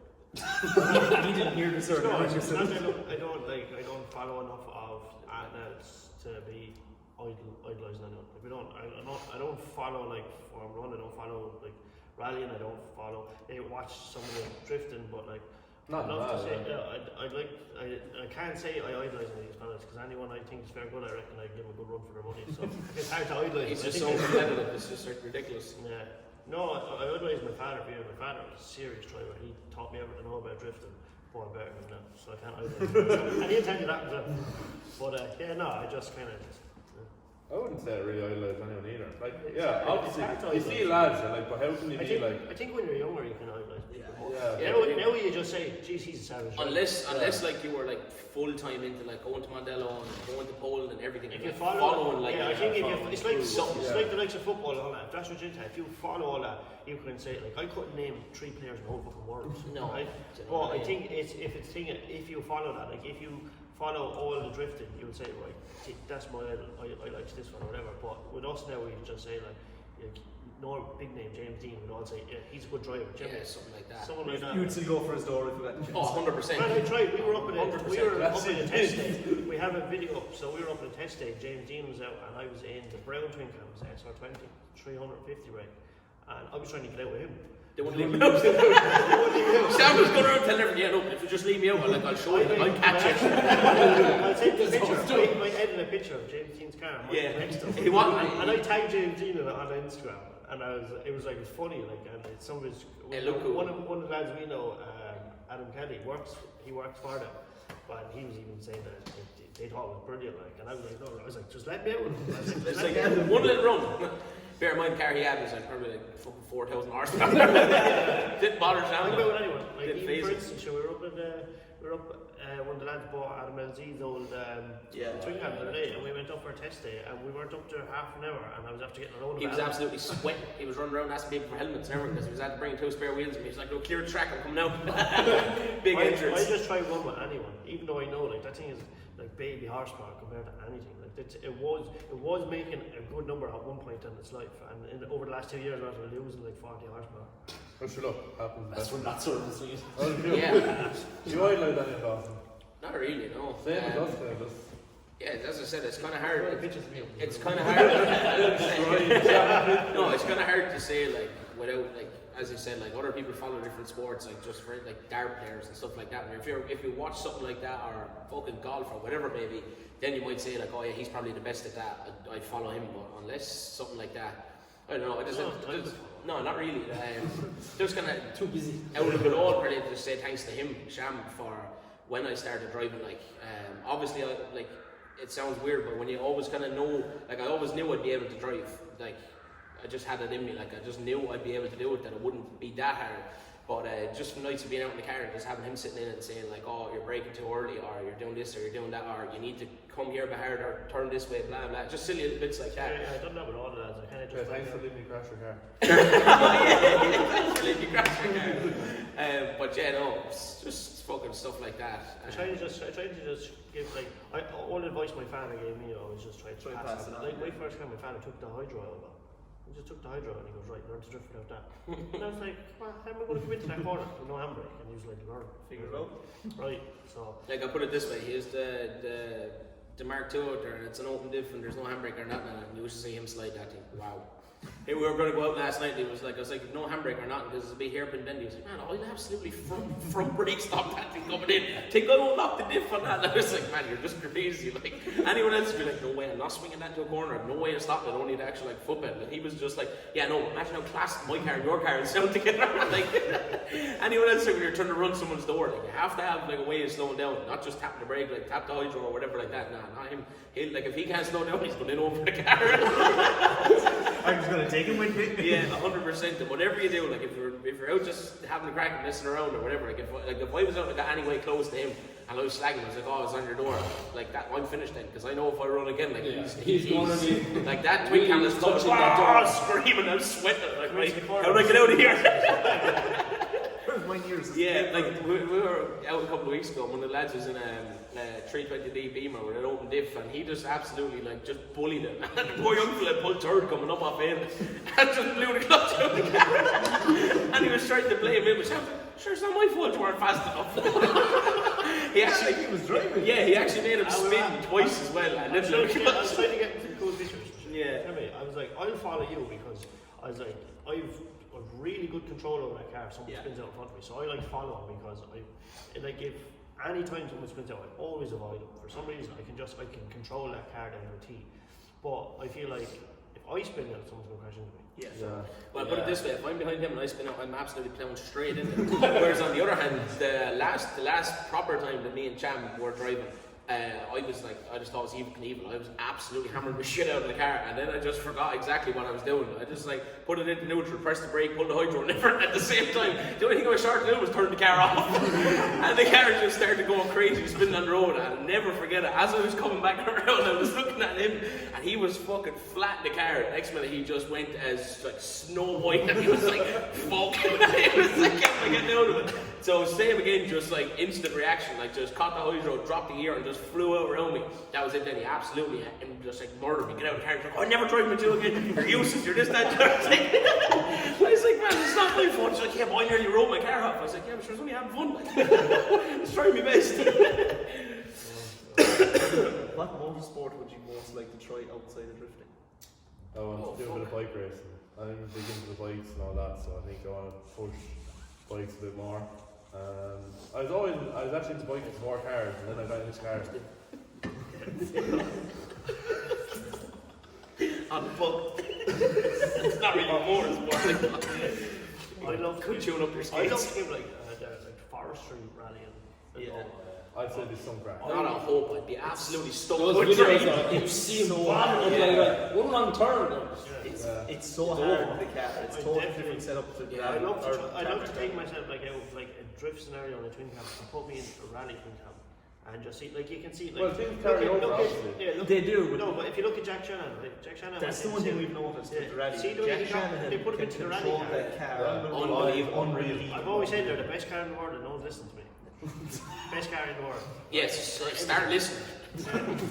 B: He didn't hear the sort
E: No,
B: of
E: it's not that I don't follow enough of athletes to be idolising anyone. Like I don't follow like Formula 1. I don't follow like rallying. I don't follow. I watch some of the drifting, but like
C: Not
E: I'd love to
C: bad,
E: say,
C: yeah.
E: I can't say I idolise any of these fellas because anyone I think is fair good, I reckon I'd give them a good run for their money. So it's hard to idolise.
D: It's
E: I
D: just
E: think
D: so competitive. It's just like ridiculous.
E: yeah. No, I idolise my father for years. My father was a serious driver. He taught me everything I know about drifting. But I'm better than that, so I can't idolise him. And he'll tell you that as well. But yeah, no, I just kind of.
C: I wouldn't say I really idolise anyone either. Like,
E: It's
C: yeah,
E: hard-
C: obviously,
E: it's hard to
C: you see
E: idolise.
C: lads, and like, but how can you be like,
E: I think when you're younger, you can idolise people more.
C: yeah.
E: Now you just say, geez, he's a savage. driver."
D: Unless like you were like full time into like going to Mondello and going to Poland and everything.
E: If
D: and,
E: you
D: like,
E: follow,
D: following like
E: yeah, I think if you, it's like
D: something.
E: it's like the likes of football and all that. If that's what you're into, if you follow all that, you can say like I couldn't name 3 players in the whole fucking world.
D: No.
E: right? But I think if you follow that, like if you follow all the drifting, you would say right, that's my idol. I like this one or whatever. But with us now, we just say like, no big name James Dean. We'd all say yeah, he's a good driver.
D: Yeah, something like that.
E: Someone like that.
B: You would still go for his door if you let him.
D: Oh, 100%.
E: Man, I tried. We were up in a
D: 100%.
E: test day. We have a video up. So we were up in a test day. James Dean was out, and I was in the brown twin cams SR20 350 rate, and I was trying to get out with him.
D: They wouldn't leave me out. Sam was going around telling everyone, yeah, look, if you just leave me out, I'll show you, I'll catch you.
E: I'll take the picture. I might edit a picture of James Dean's car.
D: Yeah.
E: Next to him.
D: He want-
E: and I tagged James Dean on Instagram, and it was funny, like, and some of his one of the lads we know, Adam Kelly, he works for them, but he was even saying that they thought it was brilliant, like, and I was like, just let me out. I was like,
D: It's
E: let
D: like
E: me out.
D: one little run. Bear in mind, the car he had was like probably like fucking 4,000 horsepower. Didn't bother Sam.
E: Think about it anyway. Like
D: Didn't
E: even
D: phase
E: for
D: him.
E: instance, we were up one of the lads bought Adam LZ's old twin cam the other day, and we went up for a test day, and we weren't up there half an hour, and I was after getting a load of
D: He was
E: Adam.
D: absolutely sweating. He was running around asking people for helmets and everything because he was had to bring 2 spare wheels, and he was like, "No, clear the track, I'm coming out." Big entrance.
E: I just try one with anyone, even though I know like that thing is like baby horsepower compared to anything. Like it was making a good number at one point in its life, and over the last 2 years, I was losing like 40 horsepower.
C: Oh, sure, look, happens.
B: That's from that sort of thing.
D: Yeah.
C: You idolise anyone, Dawson?
D: Not really, no.
C: Same as us, kind of.
D: Yeah, as I said, it's kind of hard.
B: Pictures of me.
D: It's kind of hard. No, it's kind of hard to say like without like, as I said, like other people follow different sports, like just for like dart players and stuff like that. And if you watch something like that or fucking golf or whatever maybe, then you might say like, oh yeah, he's probably the best at that. I'd follow him. But unless something like that, I don't know. No, not really. Just kind of
B: Too busy.
D: out of it all, really, to say thanks to him, Sham, for when I started driving. Like, obviously, like it sounds weird, but when you always kind of know, like I always knew I'd be able to drive. Like, I just had it in me. Like, I just knew I'd be able to do it. That it wouldn't be that hard. But just nights of being out in the car and just having him sitting in and saying like, oh, you're braking too early, or you're doing this, or you're doing that, or you need to come here a bit harder, turn this way, blah blah. Just silly little bits like that.
E: Yeah, I've done that with all the lads. I kind of
C: Yeah,
E: just
C: thanks for letting me crash your car.
D: Absolutely crash your car. But yeah, no, it's just fucking stuff like that.
E: I try to just give like all the advice my father gave me. I was just try to pass it. Like my first car, my father took the hydro over. He just took the hydro and he goes, right, learn to drift without that. And I was like, well, how am I going to come into that corner with no handbrake? And he was like, learn, figure it out. Right, so.
D: Like I put it this way, here's the Mark II out there, and it's an open diff and there's no handbrake or nothing, and you used to see him slide that thing. Wow. Hey, we were going to go out last night, and I was like, no handbrake or nothing, because it's a big hairpin bend. He was like, man, I'll absolutely front brake stop that thing coming in. Think I won't lock the diff on that. And I was like, man, you're just crazy. Like, anyone else would be like, no way, I'm not swinging that to a corner. No way I'm stopping it, I don't need actual like foot pedal. And he was just like, yeah, no, imagine how class my car and your car and sound together. Like, anyone else, like, when you're trying to run someone's door, like, you have to have like a way of slowing down, not just tapping the brake, like tap the hydro or whatever like that. Nah, not him. He'll, like, if he can't slow down, he's going in over the car.
B: I'm just gonna take him with me.
D: Yeah, 100%. And whatever you do, like if you're out just having a crack and messing around or whatever, like if I was out and got anyway close to him, and I was slagging him. I was like, oh, it's on your door. Like that, I'm finished then, because I know if I run again, like
A: he's going to be
D: like that twin cam is
A: touching that door,
D: screaming, I'm sweating. Like, right, how do I get out of here?
B: Where's my ears?
D: Yeah, like we were out a couple of weeks ago. One of the lads was in a 320D Beamer with an open diff, and he just absolutely like just bullied him. And the poor young fella pulled third coming up off him, and just blew the clutch out of the car. And he was trying to blame him. Sure, it's not my fault you weren't fast enough. he was driving. Yeah, he actually made him spin twice as well. And
E: I was trying to get some cool pictures.
D: Yeah.
E: I was like, I'll follow you because I was like, I've really good control over that car. Someone spins out in front of me, so I like to follow him because if any time someone spins out, I always avoid him. For some reason, I can control that car down to a T. But I feel like if I spin out, someone's going to crash into me.
D: Well, put it this way: if I'm behind him and I spin out, I'm absolutely plowing straight in it. Whereas on the other hand, the last proper time that me and Cham were driving, I was like, I just thought it was evil. I was absolutely hammering the shit out of the car, and then I just forgot exactly what I was doing. I just like put it into neutral, pressed the brake, pulled the hydro, and at the same time. The only thing I was short to do was turn the car off, and the car just started going crazy, spinning on the road. And I'll never forget it. As I was coming back around, I was looking at him, and he was fucking flat in the car. Next minute, he just went as like Snow White, and he was like, "Fuck!" He was like, "Can't get out of it." So same again, just like instant reaction, like just caught the hydro, dropped the gear, and just flew out around me. That was it. Then he absolutely just like murdered me. Get out of the car. He's like, "I'm never driving with you again. You're useless. You're this, that." I was like, "Man, it's not my fault." She's like, "Yeah, but I nearly rolled my car off." I was like, "Yeah, but sure, I was only having fun. It's trying my best."
B: What motorsport would you most like to try outside of drifting?
C: I want to do a bit of bike racing. I'm big into the bikes and all that, so I think I want to push bikes a bit more. I was actually into bikes before cars, and then I got into cars.
D: On the pub. It's not really a motorsport.
E: I love
D: Could tune up your
E: I
D: skates.
E: love to give like forestry rallying.
C: I'd say there's some crack.
D: Not a hope. I'd be absolutely stoked.
A: Those videos are, you see them one wrong turn.
B: It's so hard with the car. It's totally different setup to
E: I love to take myself like out of like a drift scenario on a twin cam and put me in a rally twin cam and just see, like you can see, like
C: well, things carry over, obviously.
B: They do.
E: No, but if you look at Jack Shannon,
B: that's the one thing we've noticed with the rally.
E: See,
B: Jack Shannon
E: they put him into the rally car.
B: Unbelievable.
E: I've always said they're the best car in the world and no one's listening to me. Best car in the world.
D: Yes, start listening.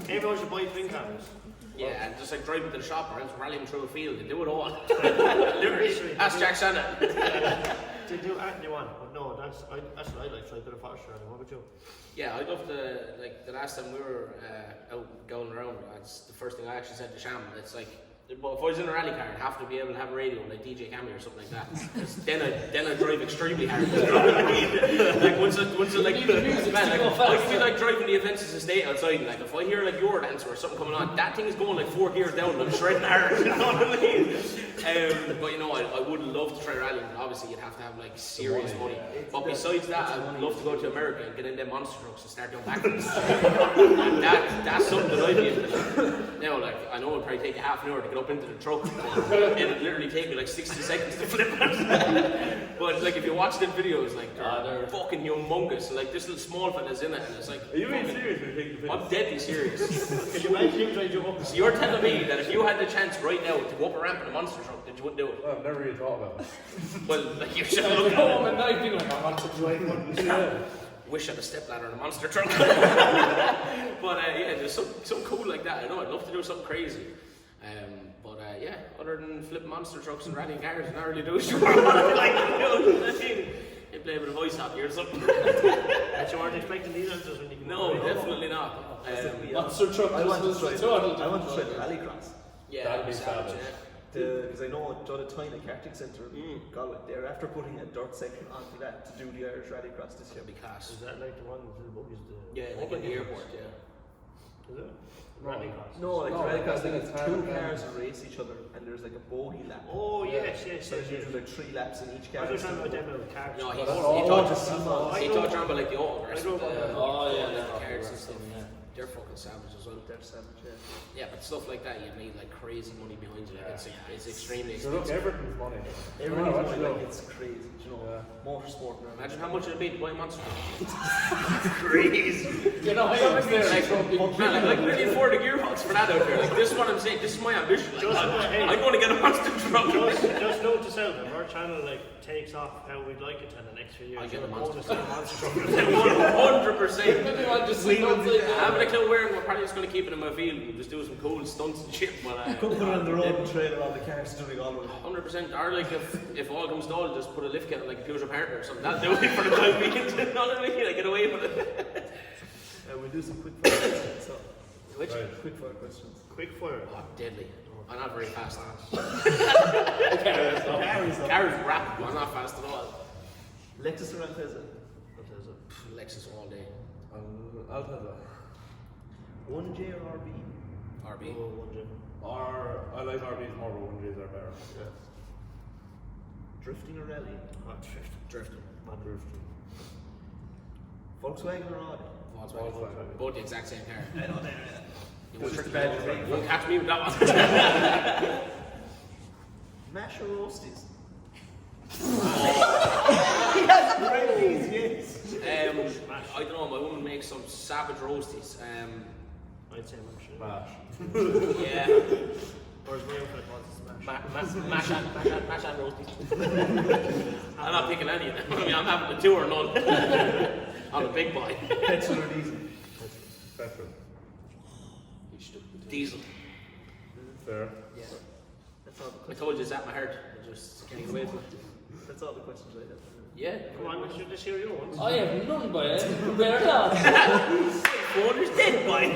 E: Everyone should buy twin cams.
D: Yeah, and just like driving to the shop or else rallying through a field, they do it all. Literally, ask Jack Shannon.
E: They do anything they want, but no, that's what I'd like to try a bit of forestry. What about you?
D: Yeah, I'd love to, like the last time we were out going around, that's the first thing I actually said to Sham. It's like, but if I was in a rally car, I'd have to be able to have a radio like DJ Cammy or something like that. then I drive extremely hard. You know what I mean? Like once I like, man, like, I feel like driving the Adventist estate outside, and like if I hear like your dance or something coming on, that thing is going like 4 gears down, and I'm shredding hard. You know what I mean? But you know, I would love to try rallying. Obviously, you'd have to have like serious money. But besides that, I'd love to go to America and get in them monster trucks and start doing backflips. And that's something that I'd be into. Now, like I know it'd probably take a half an hour to get up into the truck, and it'd literally take me like 60 seconds to flip it. But like if you watch the videos, like they're fucking humongous. And, like this little small fella's in it, and it's like.
C: Are you being serious when you take the
D: I'm deadly serious.
E: Can you imagine him trying to jump up?
D: So you're telling me that if you had the chance right now to go up a ramp in a monster truck, that you wouldn't do it?
C: Well, I've never really thought about it.
D: Well, like you should have looked
A: Go
D: at
A: home
D: it.
A: at night being like, I want to drive one.
D: Wish I had a stepladder in a monster truck. But yeah, there's something cool like that. I know I'd love to do something crazy. But yeah, other than flip monster trucks and rallying cars, I'm not really doing sure what I like to do. You play with a voice hockey or something.
E: That you weren't expecting these answers when you can.
D: No, definitely not.
A: Monster truck.
B: I want to try
A: total.
B: the rallycross.
D: Yeah,
C: That'd be
D: savage.
C: savage.
B: Because I know at the time at Karting Centre in Galway, they're after putting a dirt section onto that to do the Irish Rallycross this year.
D: That'd be class.
E: Is that like the one with the buggies?
D: Yeah, like at the airport. Yeah.
E: Is it? Rallycross.
B: No, like
C: No,
B: the Rallycross,
C: I think
B: like
C: it's
B: two
C: hard,
B: cars race each other and there's like a bogey lap.
E: Oh yes.
B: So there's usually like 3 laps in each
E: I
B: car.
E: was talking about them little cards.
D: No, he
C: Well, that's
D: touched
B: all.
D: around about like the autographs.
E: I drove on that.
A: Oh yeah,
D: the cards and stuff. They're fucking savage as well.
B: They're savage, yeah.
D: Yeah, but stuff like that, you need like crazy money behind you. Like it's extremely
C: So look,
D: expensive.
C: everything's money.
B: Everything's
C: Watch
B: money,
C: it
B: like
C: up.
B: it's crazy, you know.
C: Yeah.
B: Motorsport now.
D: Imagine how much it'd be to buy a monster.
B: crazy.
A: You know, I always say like,
D: Like really afford a gearbox for that out there. Like this is what I'm saying. This is my ambition. Like, I'm going to get a monster truck.
E: Just note to self, if our channel like takes off how we'd like it in the next few years,
D: I'll get a
E: we're
D: monster
E: going to sell a monster truck.
D: 100%.
A: maybe I'll just see what's like
D: I haven't a clue where. We're probably just going to keep it in my field and just do some cool stunts and shit. But
B: Could put it on the road and trailer on the cars doing all of it.
D: 100%. Or like if all comes to all, just put a lift kit on like a Peugeot partner or something. That'll do it for the time being. You know what I mean? I get away with it.
B: We'll do some quick fire questions. So,
D: Which?
C: Right.
B: quick fire questions.
E: Quick fire.
D: Oh, deadly. I'm not very fast.
B: Carries up.
D: Car's rapid. I'm not fast at all.
B: Lexus or Altezza?
D: Lexus all day.
C: I'll tell that.
B: 1J or RB?
D: RB.
C: Or I like RBs more, but 1Js are better.
B: Yeah. Drifting or rally?
D: Drifting.
C: Drifting.
B: Volkswagen or Audi?
C: Volkswagen.
D: Both the exact same car.
B: I know,
D: You
B: Just
D: won't,
B: a bad thing.
D: you won't catch me with that one.
B: Mash or roasties? He has great yes.
D: I don't know, my woman makes some savage roasties.
E: I'd say
C: Mash.
D: Yeah.
E: Or as my outfit was, smash.
D: Mash and roasties. I'm not picking any of them. I mean, I'm having the two or none. I'm a big boy.
B: Petrol or diesel?
C: Petrol.
D: Diesel.
C: Fair.
D: Yeah.
B: That's all the
D: I
B: questions.
D: told you it's at my heart. I just can't get away from it.
B: That's all the questions I have.
D: Yeah.
E: Come on, we should just hear your ones.
A: I have none by it. Compare it out.
D: Phone is dead, boy.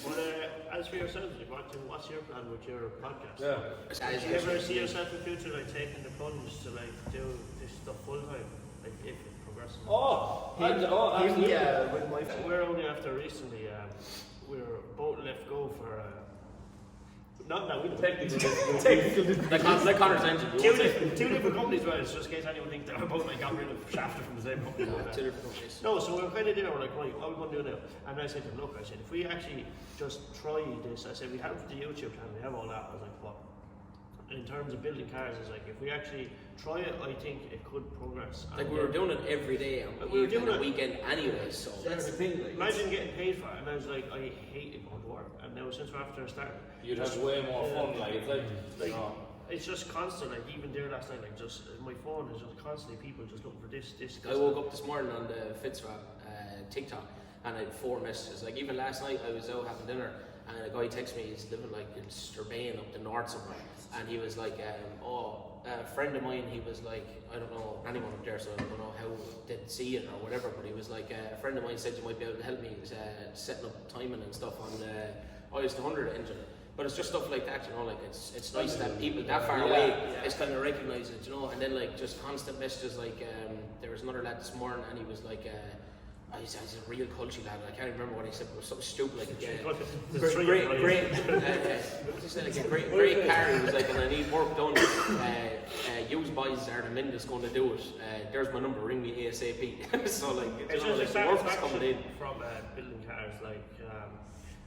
E: But as for yourselves, like, what's your plan with your podcast?
C: Yeah.
E: Do you ever see yourself in the future like taking the plunge to like do this stuff full time, like if it progresses?
A: Oh, I don't know. Absolutely.
B: Yeah, with my
E: We're only after recently. We were both let go for. Not that we don't.
B: technical
D: Like Connor's engine. You won't say.
E: Two different companies, right? It's just in case anyone thinks that we're both like got rid of Shafter from the same company.
D: No, two different companies.
E: No, so we were kind of there, we're like, right, what are we going to do now? And I said to him, look, I said, if we actually just try this, I said, we have the YouTube channel, we have all that. I was like, what? In terms of building cars, it's like, if we actually try it, I think it could progress.
D: Like
E: And
D: we were doing it every day and
E: We were
D: even
E: doing
D: on the
E: it.
D: weekend anyway, so
B: That's the thing, like.
E: imagine getting paid for it, and I was like, I hated going to work. And now since we're after starting,
A: You'd have way more fun, like, it's like,
E: like
A: no.
E: it's just constant, like even there last night, like just my phone is just constantly people just looking for this.
D: I woke up this morning on the FitzFab TikTok and I had 4 messages. Like even last night I was out having dinner and a guy texted me, he's living like in Sturbain up the north somewhere, and he was like, a friend of mine, he was like, I don't know anyone up there, so I don't know how they'd see it or whatever, but he was like, a friend of mine said you might be able to help me setting up timing and stuff on the IS 200 engine. But it's just stuff like that, you know, like it's nice that people that far away is kind of recognise it, you know, and then like just constant messages, like there was another lad this morning and he was like, he's a real culture lad, I can't remember what he said, but it was something stupid like great car, he was like, and I need work done, use boys are the men that's going to do it, there's my number, ring me ASAP. So like,
E: It's
D: you know,
E: just
D: like
E: a
D: the work is coming in.
E: satisfaction from building cars,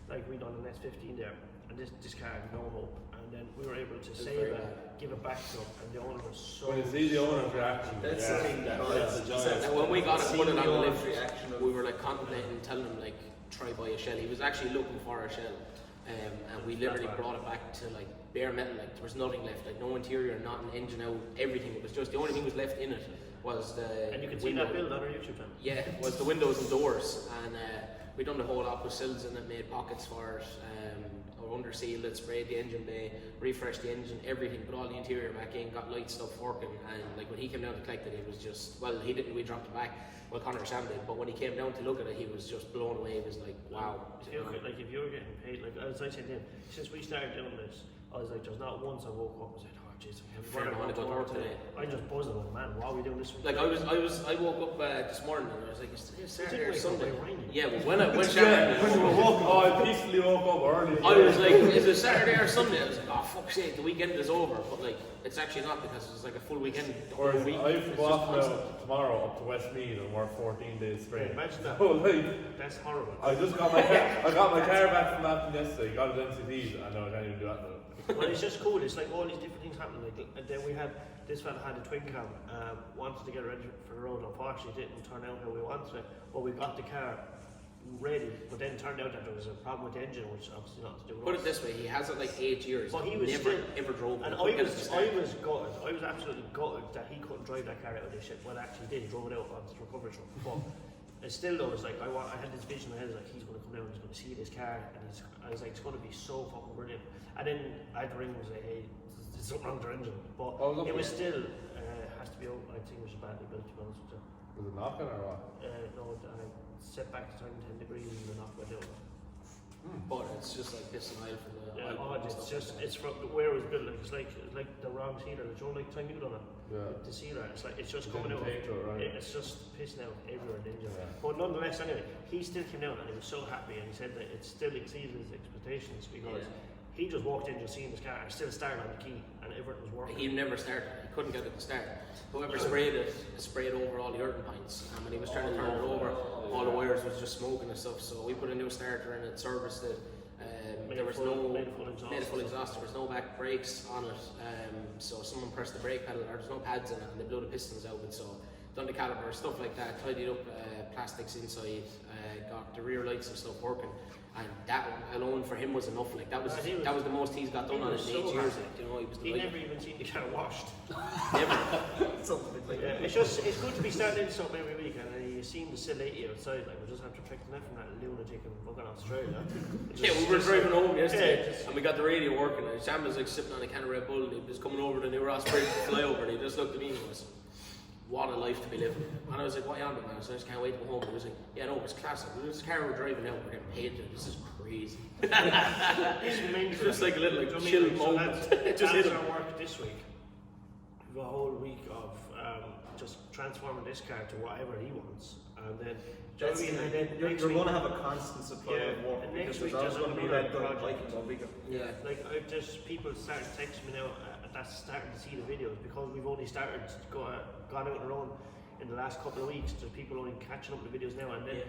E: like we done an S15 there, and this car had no hope, and then we were able to save
D: very
E: it,
D: bad.
E: give it back to them, and the owner was so.
C: When you see the owner's reaction,
B: That's the thing, that
C: that's the joy.
D: And when we got it, put it on the
B: Seeing the
D: lift,
B: reaction of-
D: we were like contemplating telling him like try buy a shell. He was actually looking for a shell, and we literally brought it back to like bare metal. Like there was nothing left, like no interior, nothing, engine out, everything. It was just the only thing was left in it was the.
E: And you can see
D: window.
E: that build on our YouTube channel.
D: Yeah, was the windows and doors, and we done the whole lot with sills in it, made pockets for it, or under sealed it, sprayed the engine bay, refreshed the engine, everything, put all the interior back in, got light stuff working, and like when he came down to collect it, he was just, well, he didn't, we dropped it back, well, Connor and Sam did, but when he came down to look at it, he was just blown away. He was like, wow.
E: If you if you were getting paid, like as I said to him, since we started doing this, I was like, there's not once I woke up and said, oh, jeez,
D: Fair enough, I wanna go to work today.
E: I just buzzed about, man, what are we doing this week?
D: Like I woke up this morning and I was like, is today Saturday or
E: wake up
D: Sunday?
E: by raining.
D: Yeah, but when Saturday,
C: I peacefully woke up early.
D: I was like, is it Saturday or Sunday? I was like, oh fuck's sake, the weekend is over. But like, it's actually not because it's like a full weekend. The whole
C: Whereas
D: week.
C: I have to
D: It's
C: go
D: just
C: off
D: constant.
C: now tomorrow up to Westmead and work 14 days straight.
E: Imagine that.
C: So like,
E: That's horrible.
C: I just got my car back from Afton yesterday, got it NCT'd, and now I can't even do that now.
E: Well, it's just cool. It's like all these different things happening. Like, and then we had this fella had a twin cam, wanted to get ready for the road. Unfortunately, it didn't turn out how we wanted it. But we got the car ready. But then it turned out that there was a problem with the engine, which obviously not to do with
D: Put it
E: us.
D: this way, he has it like 8 years.
E: But he was
D: never
E: still,
D: ever drove it.
E: and
D: Couldn't get it to start.
E: I was gutted. I was absolutely gutted that he couldn't drive that car out of this shit. Well, actually, he did. He drove it out on his recovery truck. But it's still though, it's like I had this vision in my head, like he's going to come down, he's going to see this car, and I was like, it's going to be so fucking brilliant. And then I had to ring him and say, hey, there's something wrong with your engine. But it was still has to be out. I think it was badly built, to be honest with you.
C: Was it knocking or what?
E: No, I set back the time 10 degrees and the knock went out.
D: But it's just like this and aisle from the
E: Yeah,
D: aisle and
E: it's
D: stuff
E: just
D: like that.
E: it's from where it was built. Like, it's like the wrong sealer. You know, like time you done it.
C: Yeah.
E: The sealer. It's like it's just
C: It
E: coming
C: didn't
E: out.
C: take to it, right?
E: It's just pissing out everywhere in the engine.
C: Yeah.
E: But nonetheless, anyway, he still came down and he was so happy, and he said that it still exceeded his expectations because he just walked in just seeing his car and still started on the key and everything was working.
D: He never started. He couldn't get it to start. Whoever sprayed it sprayed over all the earthen pints, and when he was trying to turn it over, all the wires was just smoking and stuff. So we put a new starter in it, serviced it. There was
E: made a full exhaust.
D: There was no back brakes on it. So someone pressed the brake pedal. There's no pads in it, and they blew the pistons out. And so done the caliper, stuff like that. Tidied up plastics inside. Got the rear lights and stuff working. And that alone for him was enough. Like that was the most he's got done on it in 8 years. Like, you know, he was
E: He
D: delighted.
E: never even seen the car washed.
D: Never.
B: Something like that.
E: It's good to be starting something every week, and you seem to still 80 outside. Like we just have to protect that from that lunatic in fucking Australia.
D: Yeah, we were driving home yesterday and we got the radio working, and Sam was like sipping on a can of Red Bull, and he was coming over the New Ross Bridge flyover, and he just looked at me and was, what a life to be living. And I was like, what are you on about, man? So I just can't wait to go home. And he was like, yeah, no, it's classic. This car we're driving now, we're getting paid to. This is crazy. It's just like a little like chill moment. It just hit him.
E: our work this week. We've got a whole week of just transforming this car to whatever he wants, and then
B: That's you're going to have a constant supply of work
E: and
B: because
E: next week
B: there's always going to be
E: another
B: that good
E: project.
B: bike all weekend.
D: Yeah.
E: Like I've just people starting to text me now that's starting to see the videos because we've only started gone out on our own in the last couple of weeks. There's people only catching up with the videos now, and then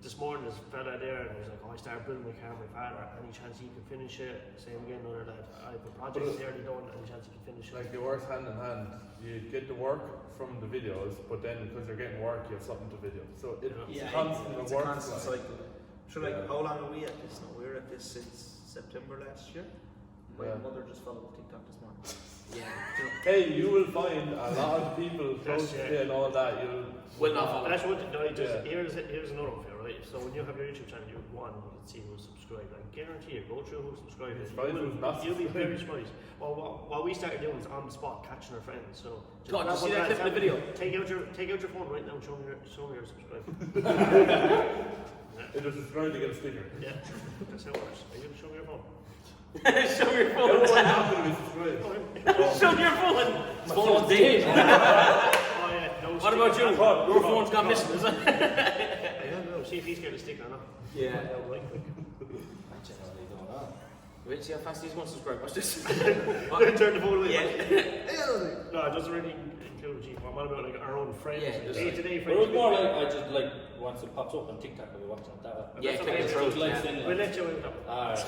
E: this morning there's a fella there and he was like, oh, I started building my car with my father, any chance he can finish it? Same again, another lad, I have a project nearly done, any chance he can finish it?
C: Like it works hand in hand. You get the work from the videos, but then because you're getting work, you have something to video. So it's constant
B: It's a
C: work.
B: constant cycle. Sure, like how long are we at this now? We're at this since September last year. My mother just followed TikTok this morning.
D: Yeah.
C: Hey, you will find a lot of people close to you and all that.
D: Will not follow.
E: But that's one thing, no, here's another one for you, right? So when you have your YouTube channel, you can see who's subscribed. I guarantee you, go through who's subscribed. You'll be very surprised. Well, what we started doing is on the spot, catching our friends. So
D: God, you see that clip in the video?
E: Take out your phone right now and show me your subscribe.
C: It was subscribed to get a sticker.
E: Yeah, that's how it works. Are you going to show me your phone?
D: Show your phone.
C: Everyone happy to be subscribed.
D: Show your phone. His phone is dead.
E: Oh yeah, no.
D: What about you? Your phone's gone missing, is it?
E: I don't know. See if he's got a sticker or not.
D: Yeah.
E: Right quick.
D: Wait, see how fast he's going to subscribe. Watch this.
E: Turn the phone away.
D: Yeah.
E: No, it doesn't really include G. I'm on about like our own friends.
D: Yeah, just
E: day-to-day
A: But it was
E: friends.
A: more like I just like once it pops up on TikTok, I'll be watching it that way.
D: Yeah,
E: That's
D: click
E: okay.
D: it
A: So it's
D: through.
A: like
D: Yeah.
A: saying,
E: We'll let you in.
A: Alright.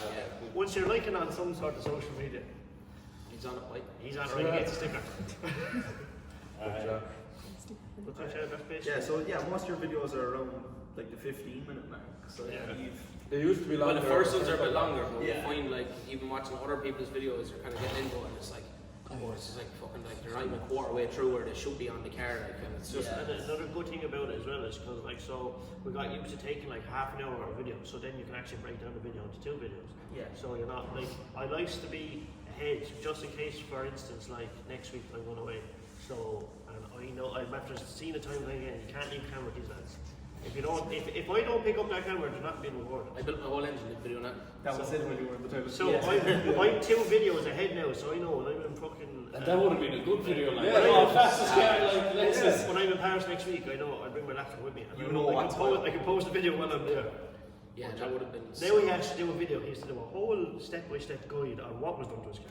E: Once you're liking on some sort of social media,
D: He's on it, Mike.
E: he's on right, he gets a sticker.
A: Alright.
E: What's your share best page?
B: Yeah, so most of your videos are around like the 15-minute mark. So you've
C: They used to be
D: Well,
C: longer.
D: the first ones are a bit longer, but we
B: Yeah.
D: find like even watching other people's videos, you're kind of getting into it, and it's like, oh, it's just like fucking like they're not even a quarter way through where they should be on the car, like, and it's just.
E: And another good thing about it as well is because like so we got used to taking like half an hour of a video, so then you can actually break down the video into 2 videos.
B: Yeah.
E: So you're not like I likes to be ahead just in case, for instance, like next week I'm going away. So and I know I'm after seeing the timeline again, you can't leave camera with these lads. If I don't pick up that camera, there's not being recorded.
D: I built my whole engine in video now.
B: That was it when you were in the toilet.
E: So I'm 2 videos ahead now, so I know when I'm in fucking.
A: That would have been a good video, like,
C: Yeah.
A: fastest car, like, Lexus.
E: When I'm in Paris next week, I know I'll bring my laptop with me. And
B: You
E: I
B: know what's
E: I can post a video while I'm there.
D: Yeah, that would have been.
E: Now he has to do a video. He has to do a whole step-by-step guide on what was done to his car.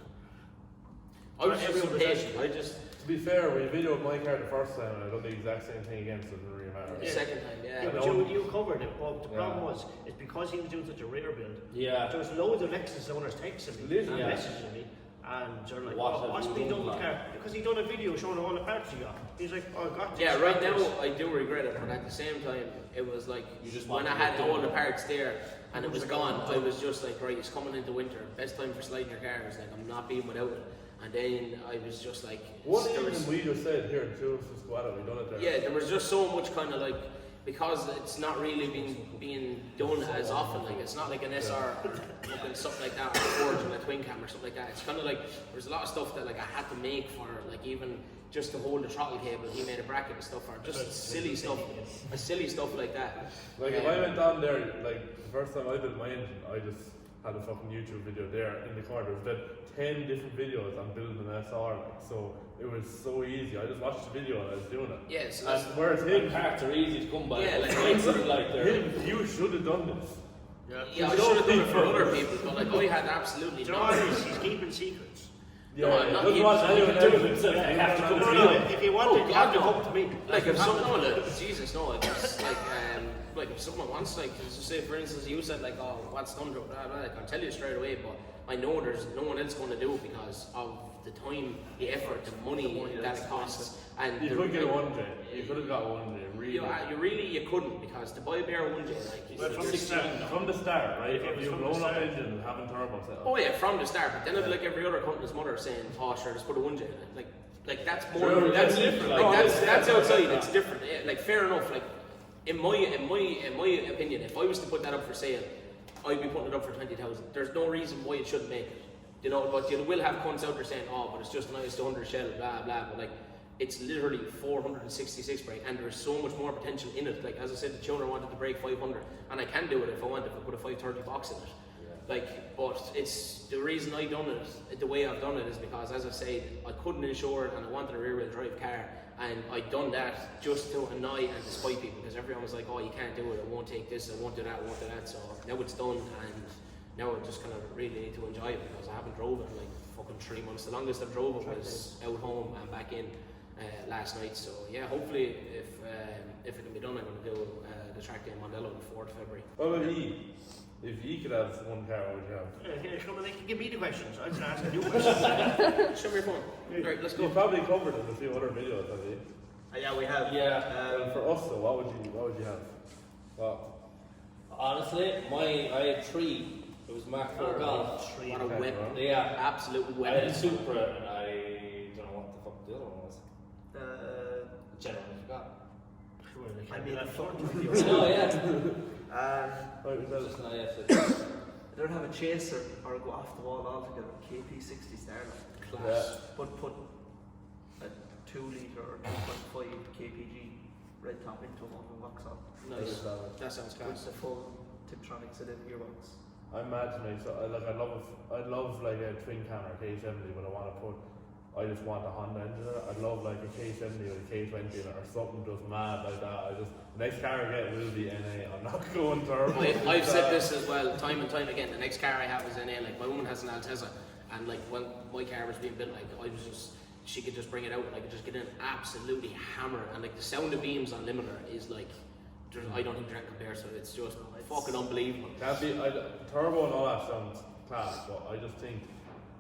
D: I was just
E: Everyone was
D: impatient.
E: actually-
D: I just.
C: To be fair, we videoed my car the first time and I done the exact same thing again, so it doesn't really matter.
D: The second time,
E: Yeah,
D: yeah.
E: but you covered it. But the problem was, it's because he was doing such a rare build.
A: Yeah.
E: There was loads of Lexus owners texting me and
A: Yeah.
E: messaging me, and they're like,
A: What have
E: "What's
A: you
E: been
A: done,
E: done with the
A: like?"
E: car?" Because he done a video showing all the parts he got. He's like, "Oh, I got this."
D: Yeah, right
E: got
D: now
E: this."
D: I do regret it, but at the same time, it was like
A: You just
D: when I
A: wanted
D: had
A: to do
D: all the
A: it.
D: parts there and it was gone, I was just like, right, it's coming into winter, best time for sliding your car. It's like I'm not being without it. And then I was just like,
C: One
D: there
C: evening
D: was-
C: we just said, here, choose the squad, we done it there.
D: yeah, there was just so much kind of like, because it's not really being done as often. Like it's not like an SR or fucking something like that, or a Ford and a twin cam or something like that. It's kind of like there's a lot of stuff that like I had to make for like even just to hold the throttle cable. He made a bracket and stuff, or just silly stuff like that.
C: Like if I went down there, like the first time I did my engine, I just had a fucking YouTube video there in the corner. There was 10 different videos on building an SR, like, so it was so easy. I just watched the video and I was doing it.
D: Yeah, so
C: And
D: that's,
C: whereas
A: Them
C: him,
A: parts are easy to come by.
D: Yeah, like-
A: like they're.
C: you should have done this.
D: yeah, I should have done it for other people, but like I had absolutely
E: John
D: nothing.
E: he's keeping secrets.
C: Yeah,
D: No,
C: yeah,
D: not
C: doesn't
D: you.
C: want anyone
A: You can do
C: else
A: it himself,
C: to-
A: you have to come
E: No,
A: to
E: no,
A: you.
E: if you want it, you have to come to me.
D: Like if someone, Jesus, no, it's like if someone wants, like, to say for instance, you said like, oh, what's done to it, blah, blah, I can tell you straight away, but I know there's no one else going to do it because of the time, the effort, the money that it costs, and
C: You
D: the-
C: could get a 1J. You could have got 1J, really.
D: you couldn't because to buy a bare 1J, like,
E: Well, from
D: you're
E: the start.
C: From the start, right?
E: If it
C: If
E: was
C: you've
E: from the
C: blown up
E: start.
C: engine and having turbo set up.
D: oh yeah, from the start, but then it'd be like every other company's mother saying, oh sure, just put a 1J in it, like that's more,
C: Sure,
D: that's
C: yeah,
D: different,
C: yeah.
D: like
C: No,
D: that's
C: yeah,
D: outside,
C: yeah.
D: it's different, yeah, like fair enough, like, in my opinion, if I was to put that up for sale, I'd be putting it up for 20,000. There's no reason why it shouldn't make it. You know, but you will have cunts out there saying, oh, but it's just an IS200 shell, blah, blah, but like, it's literally 466 brake, and there's so much more potential in it. Like, as I said, the tuner wanted to break 500, and I can do it if I want, if I put a 530 box in it. Like, but it's, the reason I done it, the way I've done it is because, as I said, I couldn't insure it, and I wanted a rear wheel drive car, and I done that just to annoy and to spite people, because everyone was like, oh, you can't do it, I won't take this, I won't do that, I won't do that, so now it's done, and now I just kind of really need to enjoy it, because I haven't drove it in like fucking 3 months. The longest I've drove it was out home and back in last night, so yeah, hopefully if it can be done, I'm going to do the track day in Mondello on the 4th of February.
C: What about E? If you could have one car, what would you have?
E: Yeah, come on, they can give me the questions. I'm just asking you questions.
D: Show me your phone. Right, let's go.
C: You probably covered in a few other videos, have you?
B: Yeah, we have.
C: Well, for us though, what would you have? Well,
A: Honestly, I had 3. It was Mark 4 Golf.
D: What a
C: Okay,
D: weapon.
C: well.
A: Yeah.
D: Absolute
A: I had
D: weapon.
A: a Supra, and I don't know what the fuck the other one was. Generally forgot.
B: I made a fucking video.
A: Oh yeah.
C: right, we
A: Just
C: better.
A: an IS.
B: I don't have a chaser or go off the wall altogether. KP60 Starlight.
D: Class.
B: But put a 2 litre or 2.5 kpg red top into a mountain Vauxhall.
D: Nice. That sounds
B: With
D: class.
B: the full Tiptronic sedan gearbox.
C: I'm mad to me, so I'd love like a twin camera K70, but I just want a Honda engine in it. I'd love like a K70 or a K20 in it or something just mad like that. The next car I get will be NA. I'm not going turbo.
D: I've said this as well, time and time again. The next car I have is NA. Like, my woman has an Altezza, and like when my car was being built, like she could just bring it out, and I could just get in absolutely hammer. And like the sound of beams on limiter is like, I don't think that compares to it. It's just fucking unbelievable.
C: Can't be turbo and all that sounds class, but I just think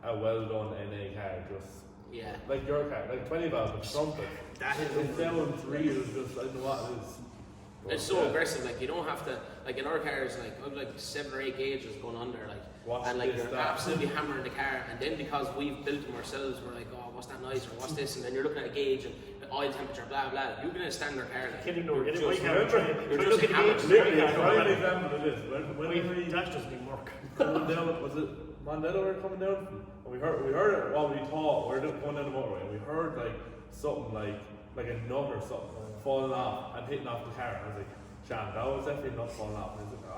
C: a well done NA car just
D: Yeah.
C: like your car, like 20 valve with trumpet.
E: That is
C: It sounds real, just I don't know what it is.
D: It's so aggressive, like you don't have to, like in our cars, like I've like 7 or 8 gauges going on there, like,
C: What's
D: and like
C: this,
D: you're
C: that?
D: absolutely hammering the car, and then because we've built them ourselves, we're like, oh, what's that noise, or what's this, and then you're looking at a gauge and the oil temperature, blah blah. You're gonna stand in a car, like,
E: Kidding, no, we're getting my
D: just-
E: camera.
C: remember,
E: Try to look at the
D: hammered.
E: gauges.
C: Literally, a
E: My
C: prime
E: camera.
C: example of this. When we
E: That doesn't even work.
C: coming down, was it Mandela we were coming down from? And we heard it while we thought we were going down the motorway, and we heard like something like a nut or something falling off and hitting off the car. And I was like, Sham, that was definitely not falling off. And I was like,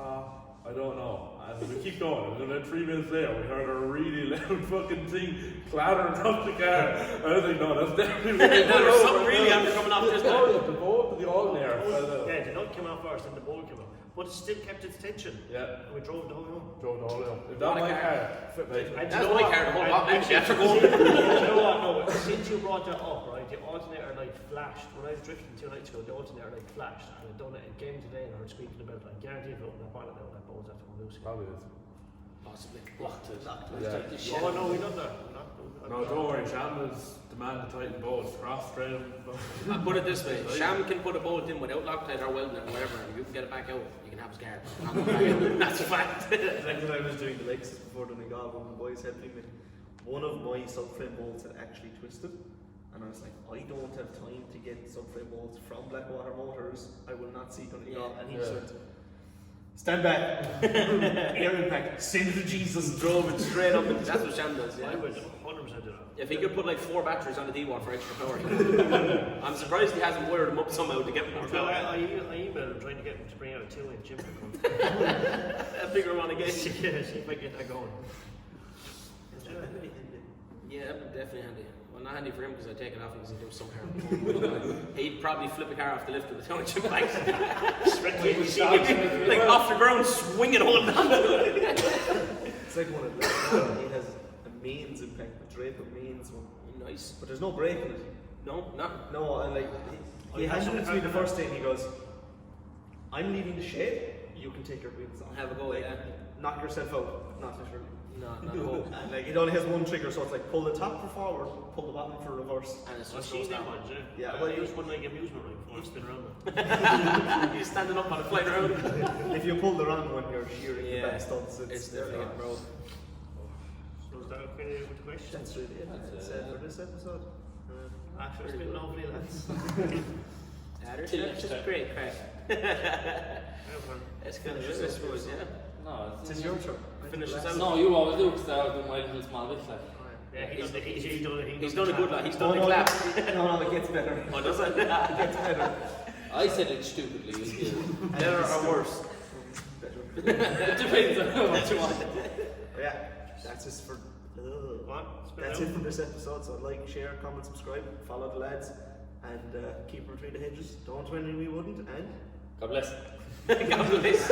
C: I don't know. And we keep going. And then 3 minutes later, we heard a really loud fucking thing clattering off the car. I was like, no, that's definitely
D: There's something really after coming off just now.
C: The bolt of the alternator fell out.
E: Yeah, the nut came out first, and the bolt came out. But it still kept its tension.
C: Yeah.
E: And we drove the whole home.
C: Drove the whole way up. If that my car, like,
D: That's my car, the whole lot, actually, after going.
E: You know what? No, since you brought that up, right, the alternator light flashed. When I was drifting 2 nights ago, the alternator light flashed. And I'd done it again today, and I was speaking about it. I guarantee if I opened that bonnet now, that bolt after come loose.
C: probably is.
D: Possibly.
B: Locked it.
C: Yeah.
E: Oh, no, we done that.
C: No, don't worry, Sham is the man to tighten bolts, cross-thread.
D: I'll put it this way, Sham can put a bolt in without Loctite or welding it or whatever, and you can get it back out, you can have his car. That's a fact.
B: It's like when I was doing the Lexus before Donegal, one of the boys helping me, one of my subframe bolts had actually twisted. And I was like, I don't have time to get subframe bolts from Blackwater Motors. I will not see Donegal. And he just went, stand back, air impact, sin to Jesus, and drove it straight up.
D: That's what Sham does,
E: I
D: yeah.
E: would 100% do that.
D: If he could put like 4 batteries on the D1 for extra power. I'm surprised he hasn't wired them up somehow to get more
E: Well,
D: power.
E: I emailed him trying to get him to bring out a 2-inch implement.
D: A bigger one again.
E: Yeah, see if I can get that going.
D: Yeah, that would definitely handy. Well, not handy for him because I'd take it off because he'd do some car. He'd probably flip a car off the lift with a township bike. Like off the ground, swinging holding on to it.
B: It's like one of those. It has a mains impact, a Draper mains one.
D: Nice.
B: But there's no brake in it.
D: No, no.
B: No, and like, he handed it to me the first day and he goes, I'm leaving the shed, you can take your wheels off.
D: Have a go,
B: like,
D: yeah.
B: Knock yourself out, not literally.
D: No, not at all.
B: And like, it only has one trigger, so it's like pull the top for forward, pull the bottom for reverse.
D: And it's
E: I've
D: just
E: seen
D: goes
E: them
D: down.
E: ones,
B: Yeah,
E: well,
B: well,
E: I used one like amusement ride before I spin around it.
D: He's standing up on a flight around.
B: If you pull the wrong one, you're shearing the
D: Yeah,
B: back stunts.
D: it's definitely getting broke.
E: So is that okay with the question?
B: That's really it. That's it for this episode.
E: Actually, it's been lovely, lads.
D: That's just great crack. It's kind of just, I suppose, yeah.
A: No,
B: It's your turn.
D: Finish this out.
A: No, you always do because I do my little small bit like.
E: Yeah,
D: He's done a good one. He's
B: Oh,
D: done a
B: no,
D: clap.
B: no, it gets better.
D: Oh, does it?
B: It gets better.
A: I said it stupidly. You did.
D: Better or worse?
B: Better.
A: It depends on what you want.
B: Yeah, that's it for.
E: What?
B: That's it for this episode. So like, share, comment, subscribe, follow the lads, and keep between the hedges. Don't when we wouldn't, and
A: God bless.
D: God bless.